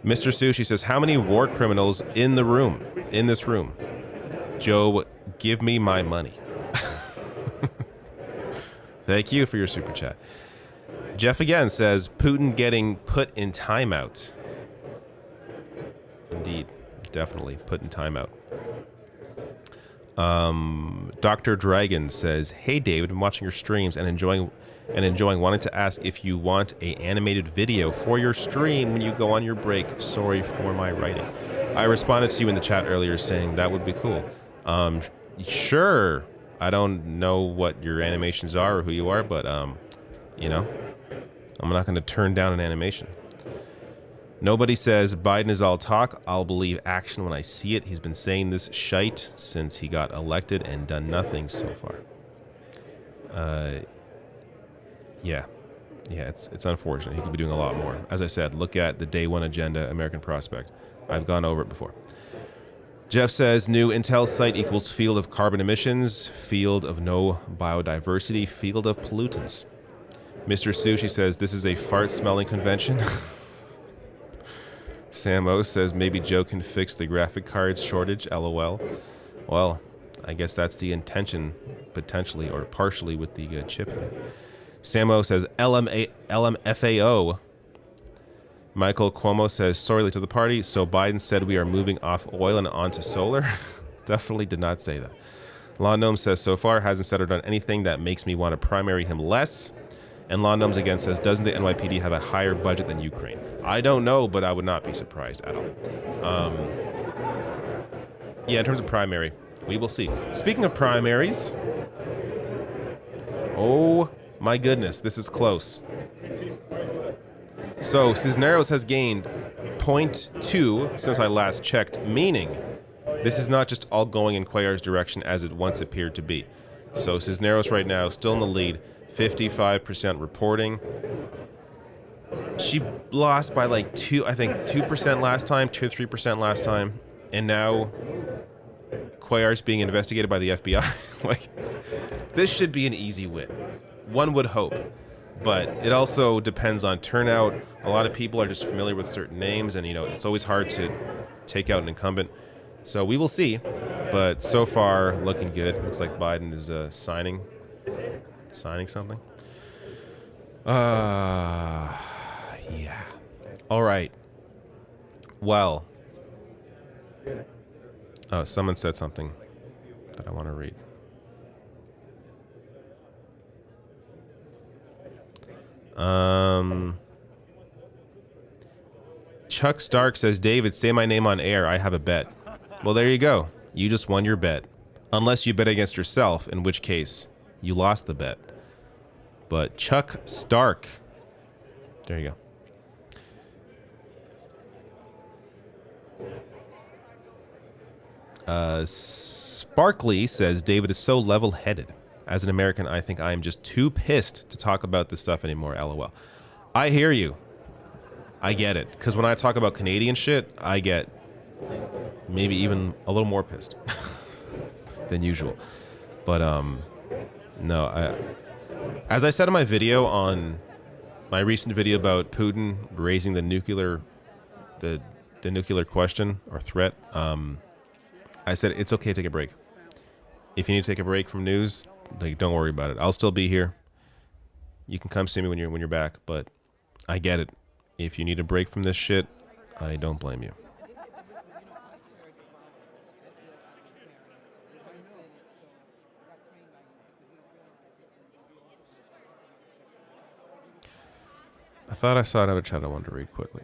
Mr. Sushi says, how many war criminals in this room? Joe, give me my money. Thank you for your super chat. Jeff again says, Putin getting put in timeout. Indeed, definitely put in timeout. Dr. Dragon says, hey David, I'm watching your streams and enjoying, wanting to ask if you want a animated video for your stream when you go on your break. Sorry for my writing. I responded to you in the chat earlier saying that would be cool. Sure. I don't know what your animations are or who you are, but I'm not going to turn down an animation. Nobody says Biden is all talk. I'll believe action when I see it. He's been saying this shite since he got elected and done nothing so far. Yeah, it's unfortunate. He could be doing a lot more. As I said, look at the day one agenda, American Prospect. I've gone over it before. Jeff says new Intel site equals field of carbon emissions, field of no biodiversity, field of pollutants. Mr. Sushi says this is a fart-smelling convention. Sam O says maybe Joe can fix the graphic cards shortage, LOL. Well, I guess that's the intention, potentially or partially, with the chip. Sam O says LMFAO. Michael Cuomo says, sorry late to the party. So Biden said we are moving off oil and onto solar. Definitely did not say that. Law Gnome says, so far hasn't said or done anything that makes me want to primary him less. And Law Gnomes again says, doesn't the NYPD have a higher budget than Ukraine? I don't know, but I would not be surprised at all. Yeah, in terms of primary, we will see. Speaking of primaries, oh my goodness, this is close. So Cisneros has gained 0.2 since I last checked, meaning This is not just all going in Cuellar's direction as it once appeared to be. So Cisneros right now still in the lead, 55% reporting. She lost by like 2% last time, 2 or 3% last time, and now Cuellar's being investigated by the FBI. Like, this should be an easy win. One would hope, but it also depends on turnout. A lot of people are just familiar with certain names, and it's always hard to take out an incumbent. So we will see, but so far looking good. Looks like Biden is signing something. Yeah. All right. Well. Oh, someone said something that I want to read. Chuck Stark says, David, say my name on air. I have a bet. Well, there you go. You just won your bet. Unless you bet against yourself, in which case you lost the bet. But Chuck Stark. There you go. Sparkly says, David is so level-headed. As an American, I think I am just too pissed to talk about this stuff anymore, LOL. I hear you. I get it. Because when I talk about Canadian shit, I get maybe even a little more pissed than usual. But, no, as I said in my video on my recent video about Putin raising the nuclear question or threat, I said it's okay to take a break. If you need to take a break from news, like, don't worry about it. I'll still be here. You can come see me when you're back, but I get it. If you need a break from this shit, I don't blame you. I thought I saw another chat I wanted to read quickly.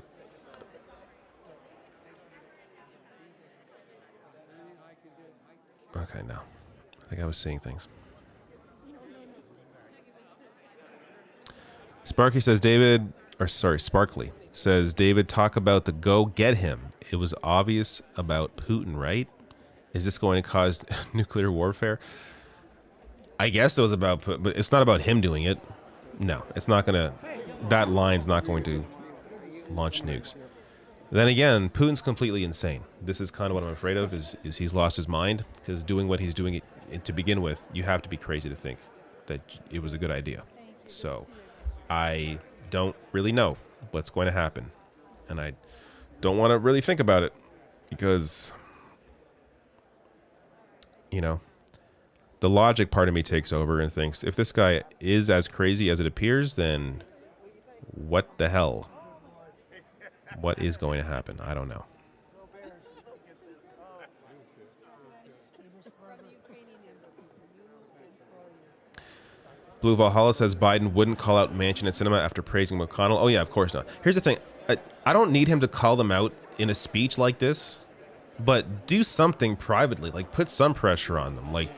Okay, no. I think I was seeing things. Sparky says, Sparkly says, David, talk about the go get him. It was obvious about Putin, right? Is this going to cause nuclear warfare? I guess it was about Putin, but it's not about him doing it. No, it's not going to, that line's not going to launch nukes. Then again, Putin's completely insane. This is kind of what I'm afraid of, is he's lost his mind, because doing what he's doing to begin with, you have to be crazy to think that it was a good idea. So I don't really know what's going to happen, and I don't want to really think about it, because, the logic part of me takes over and thinks, if this guy is as crazy as it appears, then what the hell? What is going to happen? I don't know. Blue Valhalla says Biden wouldn't call out Manchin at cinema after praising McConnell. Oh, yeah, of course not. Here's the thing. I don't need him to call them out in a speech like this, but do something privately. Like, put some pressure on them. Like,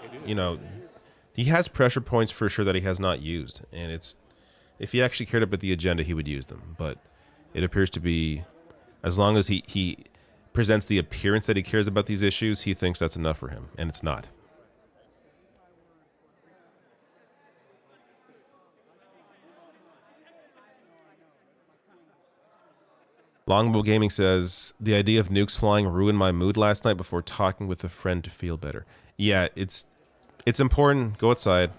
he has pressure points for sure that he has not used. And if he actually cared about the agenda, he would use them. But it appears to be, as long as he presents the appearance that he cares about these issues, he thinks that's enough for him. And it's not. Longbow Gaming says, the idea of nukes flying ruined my mood last night before talking with a friend to feel better. Yeah, it's important. Go outside.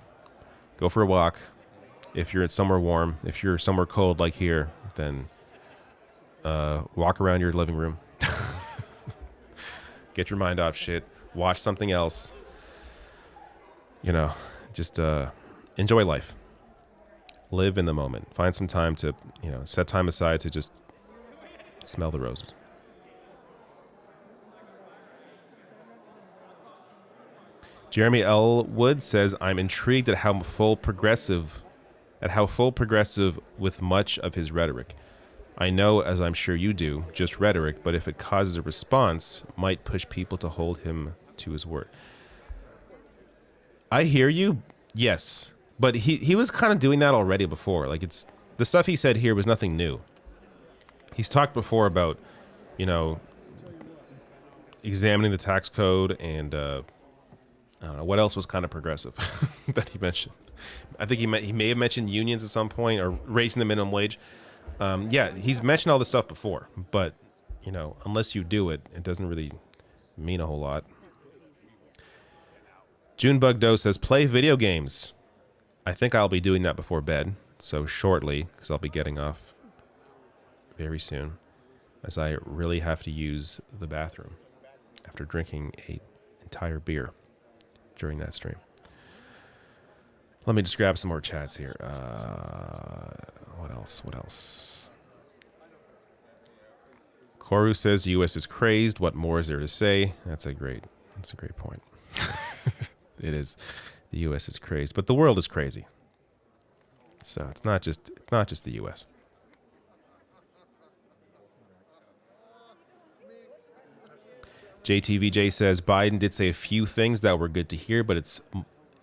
Go for a walk. If you're somewhere warm. If you're somewhere cold like here, then walk around your living room. Get your mind off shit. Watch something else. Just enjoy life. Live in the moment. Find some time to, set time aside to just smell the roses. Jeremy L. Wood says, I'm intrigued at how full progressive with much of his rhetoric. I know, as I'm sure you do, just rhetoric, but if it causes a response, might push people to hold him to his word. I hear you, yes, but he was kind of doing that already before. Like, it's the stuff he said here was nothing new. He's talked before about, examining the tax code, and I don't know what else was kind of progressive that he mentioned. I think he may have mentioned unions at some point, or raising the minimum wage. Yeah, he's mentioned all this stuff before, but you know, unless you do it, it doesn't really mean a whole lot. Junebug Doe says, play video games. I think I'll be doing that before bed, so shortly, because I'll be getting off very soon, as I really have to use the bathroom after drinking an entire beer during that stream. Let me just grab some more chats here. What else? Koru says, U.S. is crazed. What more is there to say? That's a great point. It is. The U.S. is crazed, but the world is crazy. So it's not just the U.S. JTVJ says, Biden did say a few things that were good to hear, but it's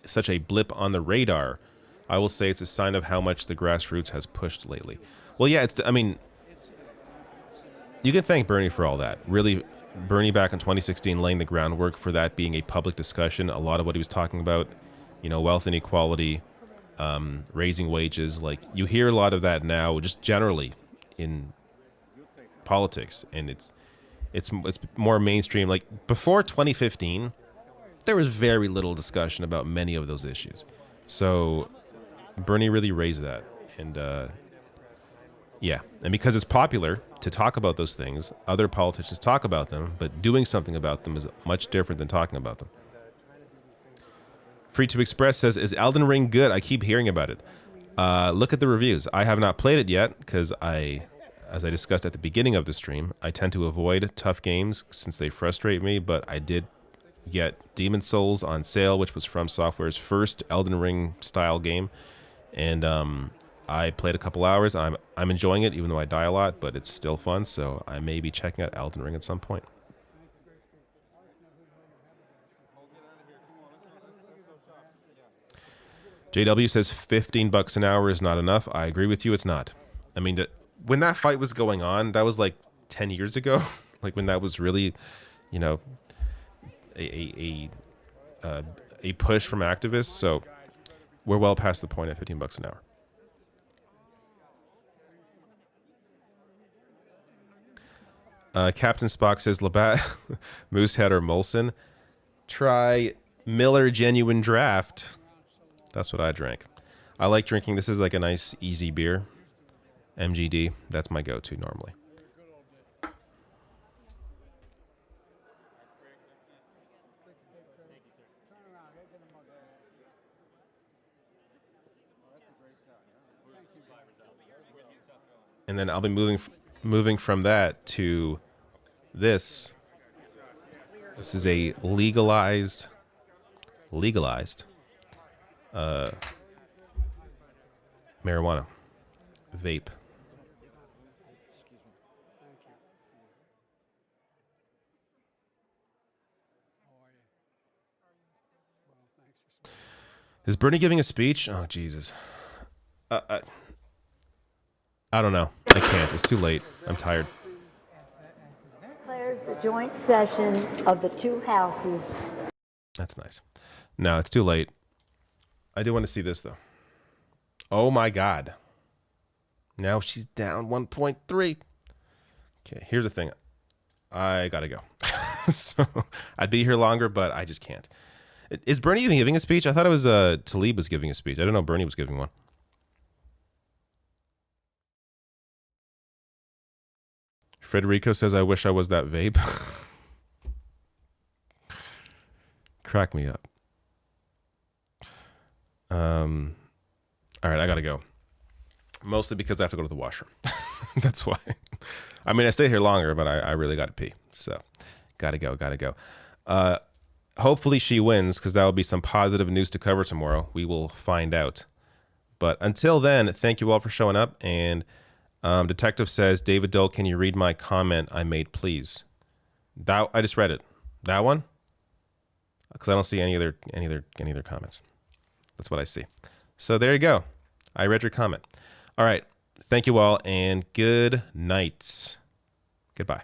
such a blip on the radar. I will say it's a sign of how much the grassroots has pushed lately. Well, yeah, I mean, you can thank Bernie for all that. Really, Bernie back in 2016 laying the groundwork for that being a public discussion. A lot of what he was talking about, you know, wealth inequality, raising wages. Like, you hear a lot of that now just generally in politics, and it's more mainstream. Like, before 2015, there was very little discussion about many of those issues. So Bernie really raised that. And yeah, and because it's popular to talk about those things, other politicians talk about them, but doing something about them is much different than talking about them. Free to Express says, is Elden Ring good? I keep hearing about it. Look at the reviews. I have not played it yet because as I discussed at the beginning of the stream, I tend to avoid tough games since they frustrate me, but I did get Demon's Souls on sale, which was From Software's first Elden Ring style game, and I played a couple hours. I'm enjoying it, even though I die a lot, but it's still fun, so I may be checking out Elden Ring at some point. JW says $15 an hour is not enough. I agree with you, it's not. I mean, when that fight was going on, that was like 10 years ago. Like, when that was really, you know, a push from activists. So we're well past the point at $15 an hour. Captain Spock says, Labatt, Moosehead, or Molson. Try Miller Genuine Draft. That's what I drank. I like drinking. This is like a nice, easy beer. MGD. That's my go-to normally. And then I'll be moving from that to this. This is a legalized marijuana vape. Is Bernie giving a speech? Oh, Jesus. I don't know. I can't. It's too late. I'm tired. Declares the joint session of the two houses. That's nice. No, it's too late. I do want to see this, though. Oh, my God. Now she's down 1.3. Okay, here's the thing. I got to go. So I'd be here longer, but I just can't. Is Bernie even giving a speech? I thought it was Tlaib was giving a speech. I don't know. Bernie was giving one. Federico says, I wish I was that vape. Crack me up. All right, I gotta go. Mostly because I have to go to the washroom. That's why. I mean, I stay here longer, but I really gotta pee. So, gotta go. Hopefully she wins, because that will be some positive news to cover tomorrow. We will find out. But until then, thank you all for showing up. And Detective says, David Doe, can you read my comment I made, please? That I just read it. That one? Because I don't see any other comments. That's what I see. So there you go. I read your comment. All right. Thank you all, and good night. Goodbye.